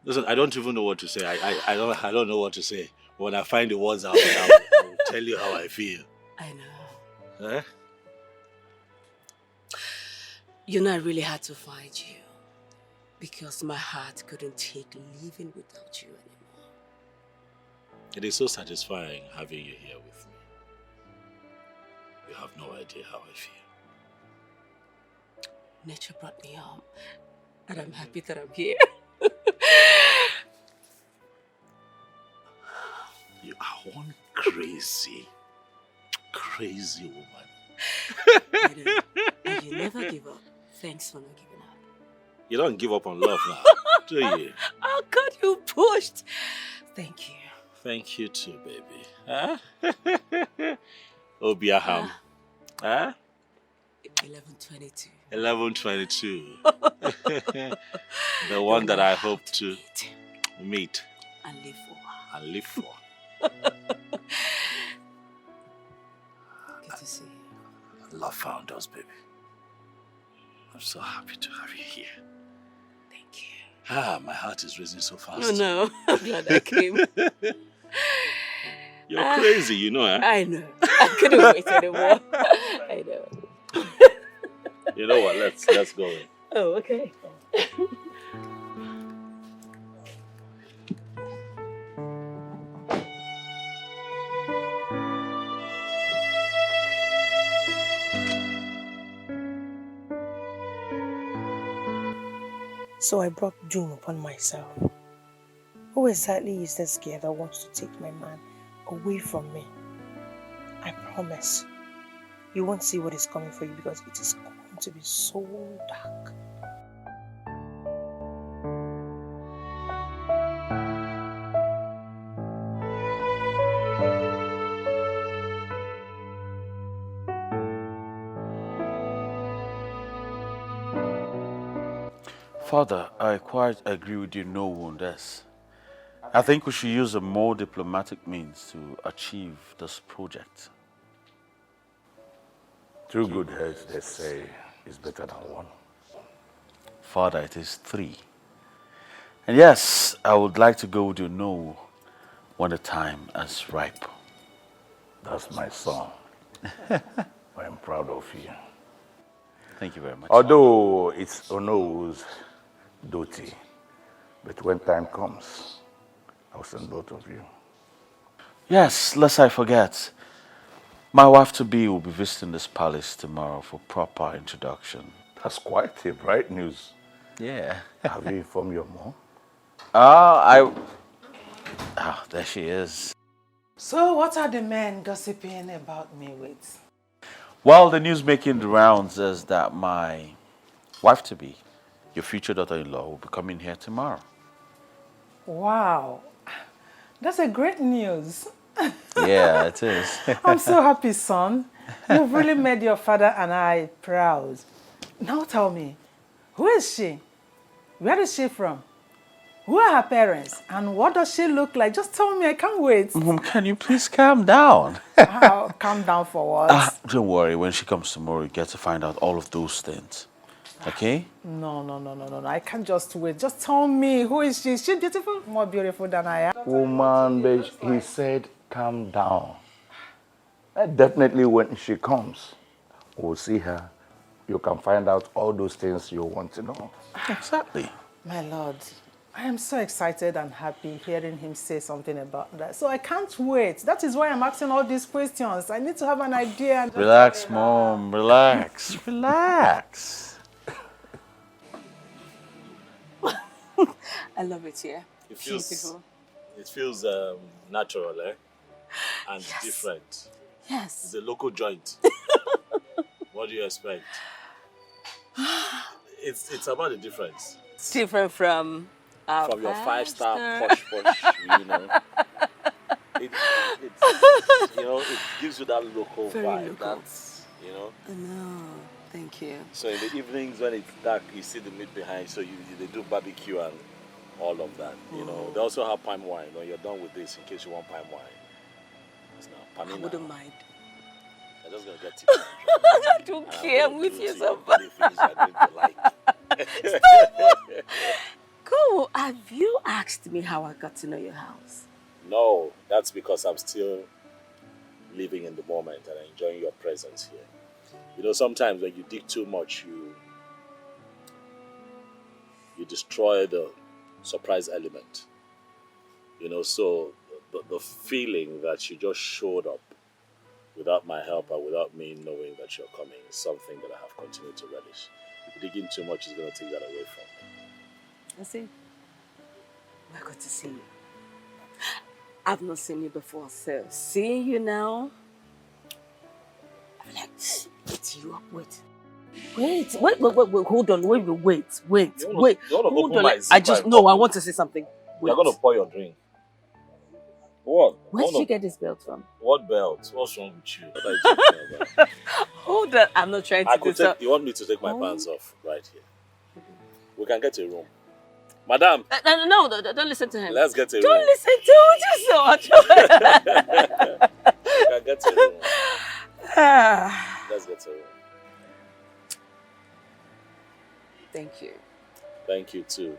S19: Listen, I don't even know what to say. I don't know what to say. When I find the words out, I'll tell you how I feel.
S2: I know.
S19: Eh?
S2: You know, I really had to find you because my heart couldn't take living without you anymore.
S19: It is so satisfying having you here with me. You have no idea how I feel.
S2: Nature brought me home, and I'm happy that I'm here.
S19: You are one crazy woman.
S2: I know. And you never give up. Thanks for not giving up.
S19: You don't give up on love now, do you?
S2: Oh God, you pushed. Thank you.
S19: Thank you too, baby. Huh? Obiaham. Huh?
S2: 1122.
S19: 1122. The one that I hope to meet
S2: and live for.
S19: And live for.
S2: Good to see you.
S19: Love found us, baby. I'm so happy to have you here.
S2: Thank you.
S19: My heart is racing so fast.
S2: Oh no, I'm glad I came.
S19: You're crazy, you know, eh?
S2: I know. I couldn't wait anymore. I know.
S19: You know what? Let's go in.
S2: Oh, okay.
S12: So I brought doom upon myself. Who exactly is this girl that wants to take my man away from me? I promise you won't see what is coming for you because it is going to be so dark.
S8: Father, I quite agree with you no on this. I think we should use a more diplomatic means to achieve this project.
S9: Two good heads, they say, is better than one.
S8: Father, it is 3. And yes, I would like to go with you no when the time is ripe.
S9: That's my son. I'm proud of you.
S8: Thank you very much.
S9: Although it's Ono's duty, but when time comes, I'll send both of you.
S8: Yes, lest I forget. My wife-to-be will be visiting this palace tomorrow for proper introduction.
S9: That's quite a bright news.
S8: Yeah.
S9: Have you informed your mom?
S8: There she is.
S12: So what are the men gossiping about me with?
S8: Well, the news making the rounds is that my wife-to-be, your future daughter-in-law, will be coming here tomorrow.
S12: Wow, that's a great news.
S8: Yeah, it is.
S12: I'm so happy, son. You've really made your father and I proud. Now tell me, who is she? Where is she from? Who are her parents? And what does she look like? Just tell me, I can't wait.
S19: Mom, can you please calm down?
S12: Calm down for what?
S19: Don't worry, when she comes tomorrow, you get to find out all of those things. Okay?
S12: No. I can't just wait. Just tell me, who is she? Is she beautiful? More beautiful than I am?
S9: Woman, babe, he said, calm down. Definitely when she comes, we'll see her. You can find out all those things you want to know.
S19: Exactly.
S12: My Lord, I am so excited and happy hearing him say something about that. So I can't wait. That is why I'm asking all these questions. I need to have an idea. And
S19: Relax, Mom. Relax. Relax.
S2: I love it here.
S19: It feels,
S2: Beautiful.
S19: it feels natural, eh? And different.
S2: Yes.
S19: It's a local joint. What do you expect? It's about the difference.
S2: Different from
S19: your 5-star posh, you know. It gives you that local
S2: Very
S19: vibe.
S2: local.
S19: That's, you know.
S2: No, thank you.
S19: So in the evenings when it's dark, you see the meat behind. So they do barbecue and all of that. You know. They also have palm wine. When you're done with this, in case you want palm wine. It's now
S2: I wouldn't mind.
S19: I'm just gonna get tips.
S2: I don't care. I'm with you so much. Cool. Have you asked me how I got to know your house?
S19: No, that's because I'm still living in the moment and enjoying your presence here. You know, sometimes when you dig too much, you destroy the surprise element. You know, so the feeling that you just showed up without my help and without me knowing that you're coming is something that I have continued to relish. If you dig in too much, it's going to take that away from me.
S2: I see. We're good to see you. I've not seen you before, so seeing you now, I'm like, it's you up. Wait, hold on, wait. Hold on. I want to say something.
S19: You're going to pour your drink. What?
S2: Where did you get this belt from?
S19: What belt? What's wrong with you? What are you talking about?
S2: Hold on, I'm not trying to do so.
S19: You want me to take my pants off right here? We can get a room. Madam!
S2: No, don't listen to him.
S19: Let's get a room.
S2: Don't listen to him just so much.
S19: We can get a room. Let's get a room.
S2: Thank you.
S19: Thank you too.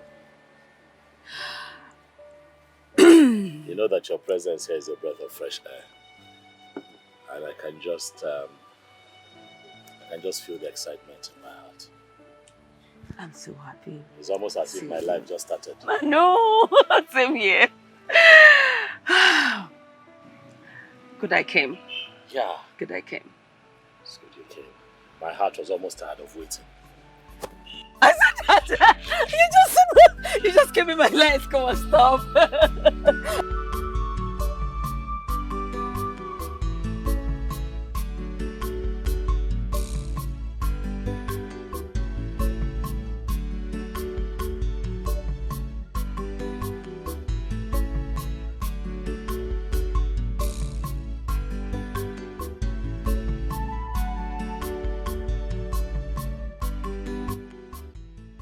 S19: You know that your presence here is a breath of fresh air, and I can just feel the excitement in my heart.
S2: I'm so happy.
S19: It's almost as if my life just started.
S2: No, same here. Good I came.
S19: Yeah.
S2: Good I came.
S19: It's good you came. My heart was almost tired of waiting.
S2: I said that. You just gave me my legs. Come on, stop.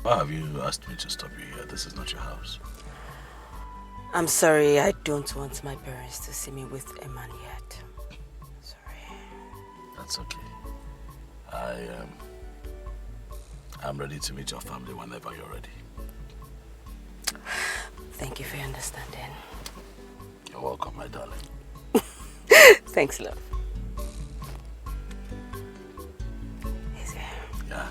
S19: Why have you asked me to stop you here? This is not your house.
S2: I'm sorry, I don't want my parents to see me with a man yet. Sorry.
S19: That's okay. I'm ready to meet your family whenever you're ready.
S2: Thank you for your understanding.
S19: You're welcome, my darling.
S2: Thanks, love. Easy.
S19: Yeah.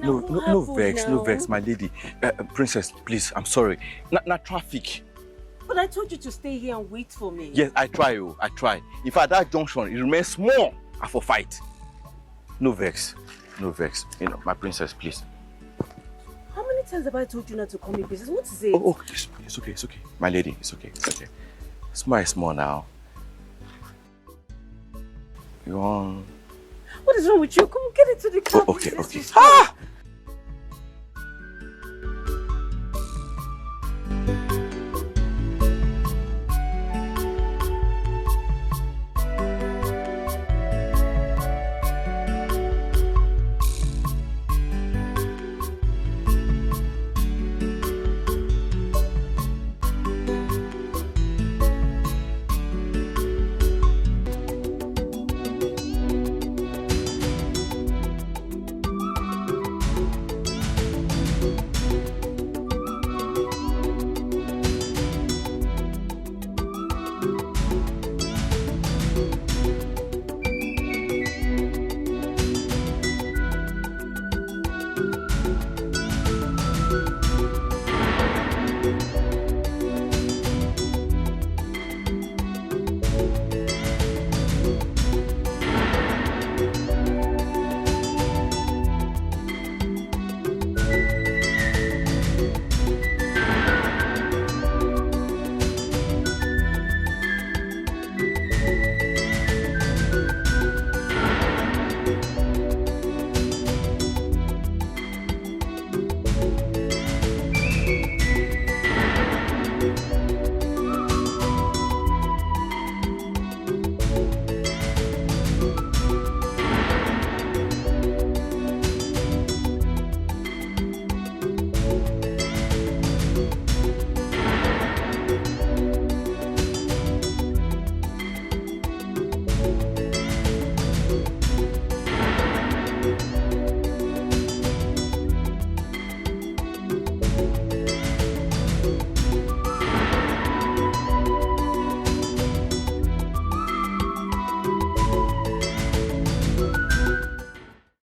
S6: No vex, my lady. Princess, please, I'm sorry. Not traffic.
S2: But I told you to stay here and wait for me.
S6: Yes, I try. If at that junction, it remains small, I for fight. No vex. My princess, please.
S2: How many times have I told you not to call me princess? What is it?
S6: Oh, it's okay. My lady, it's okay. Small now. You want...
S2: What is wrong with you? Come on, get into the car.
S6: Okay.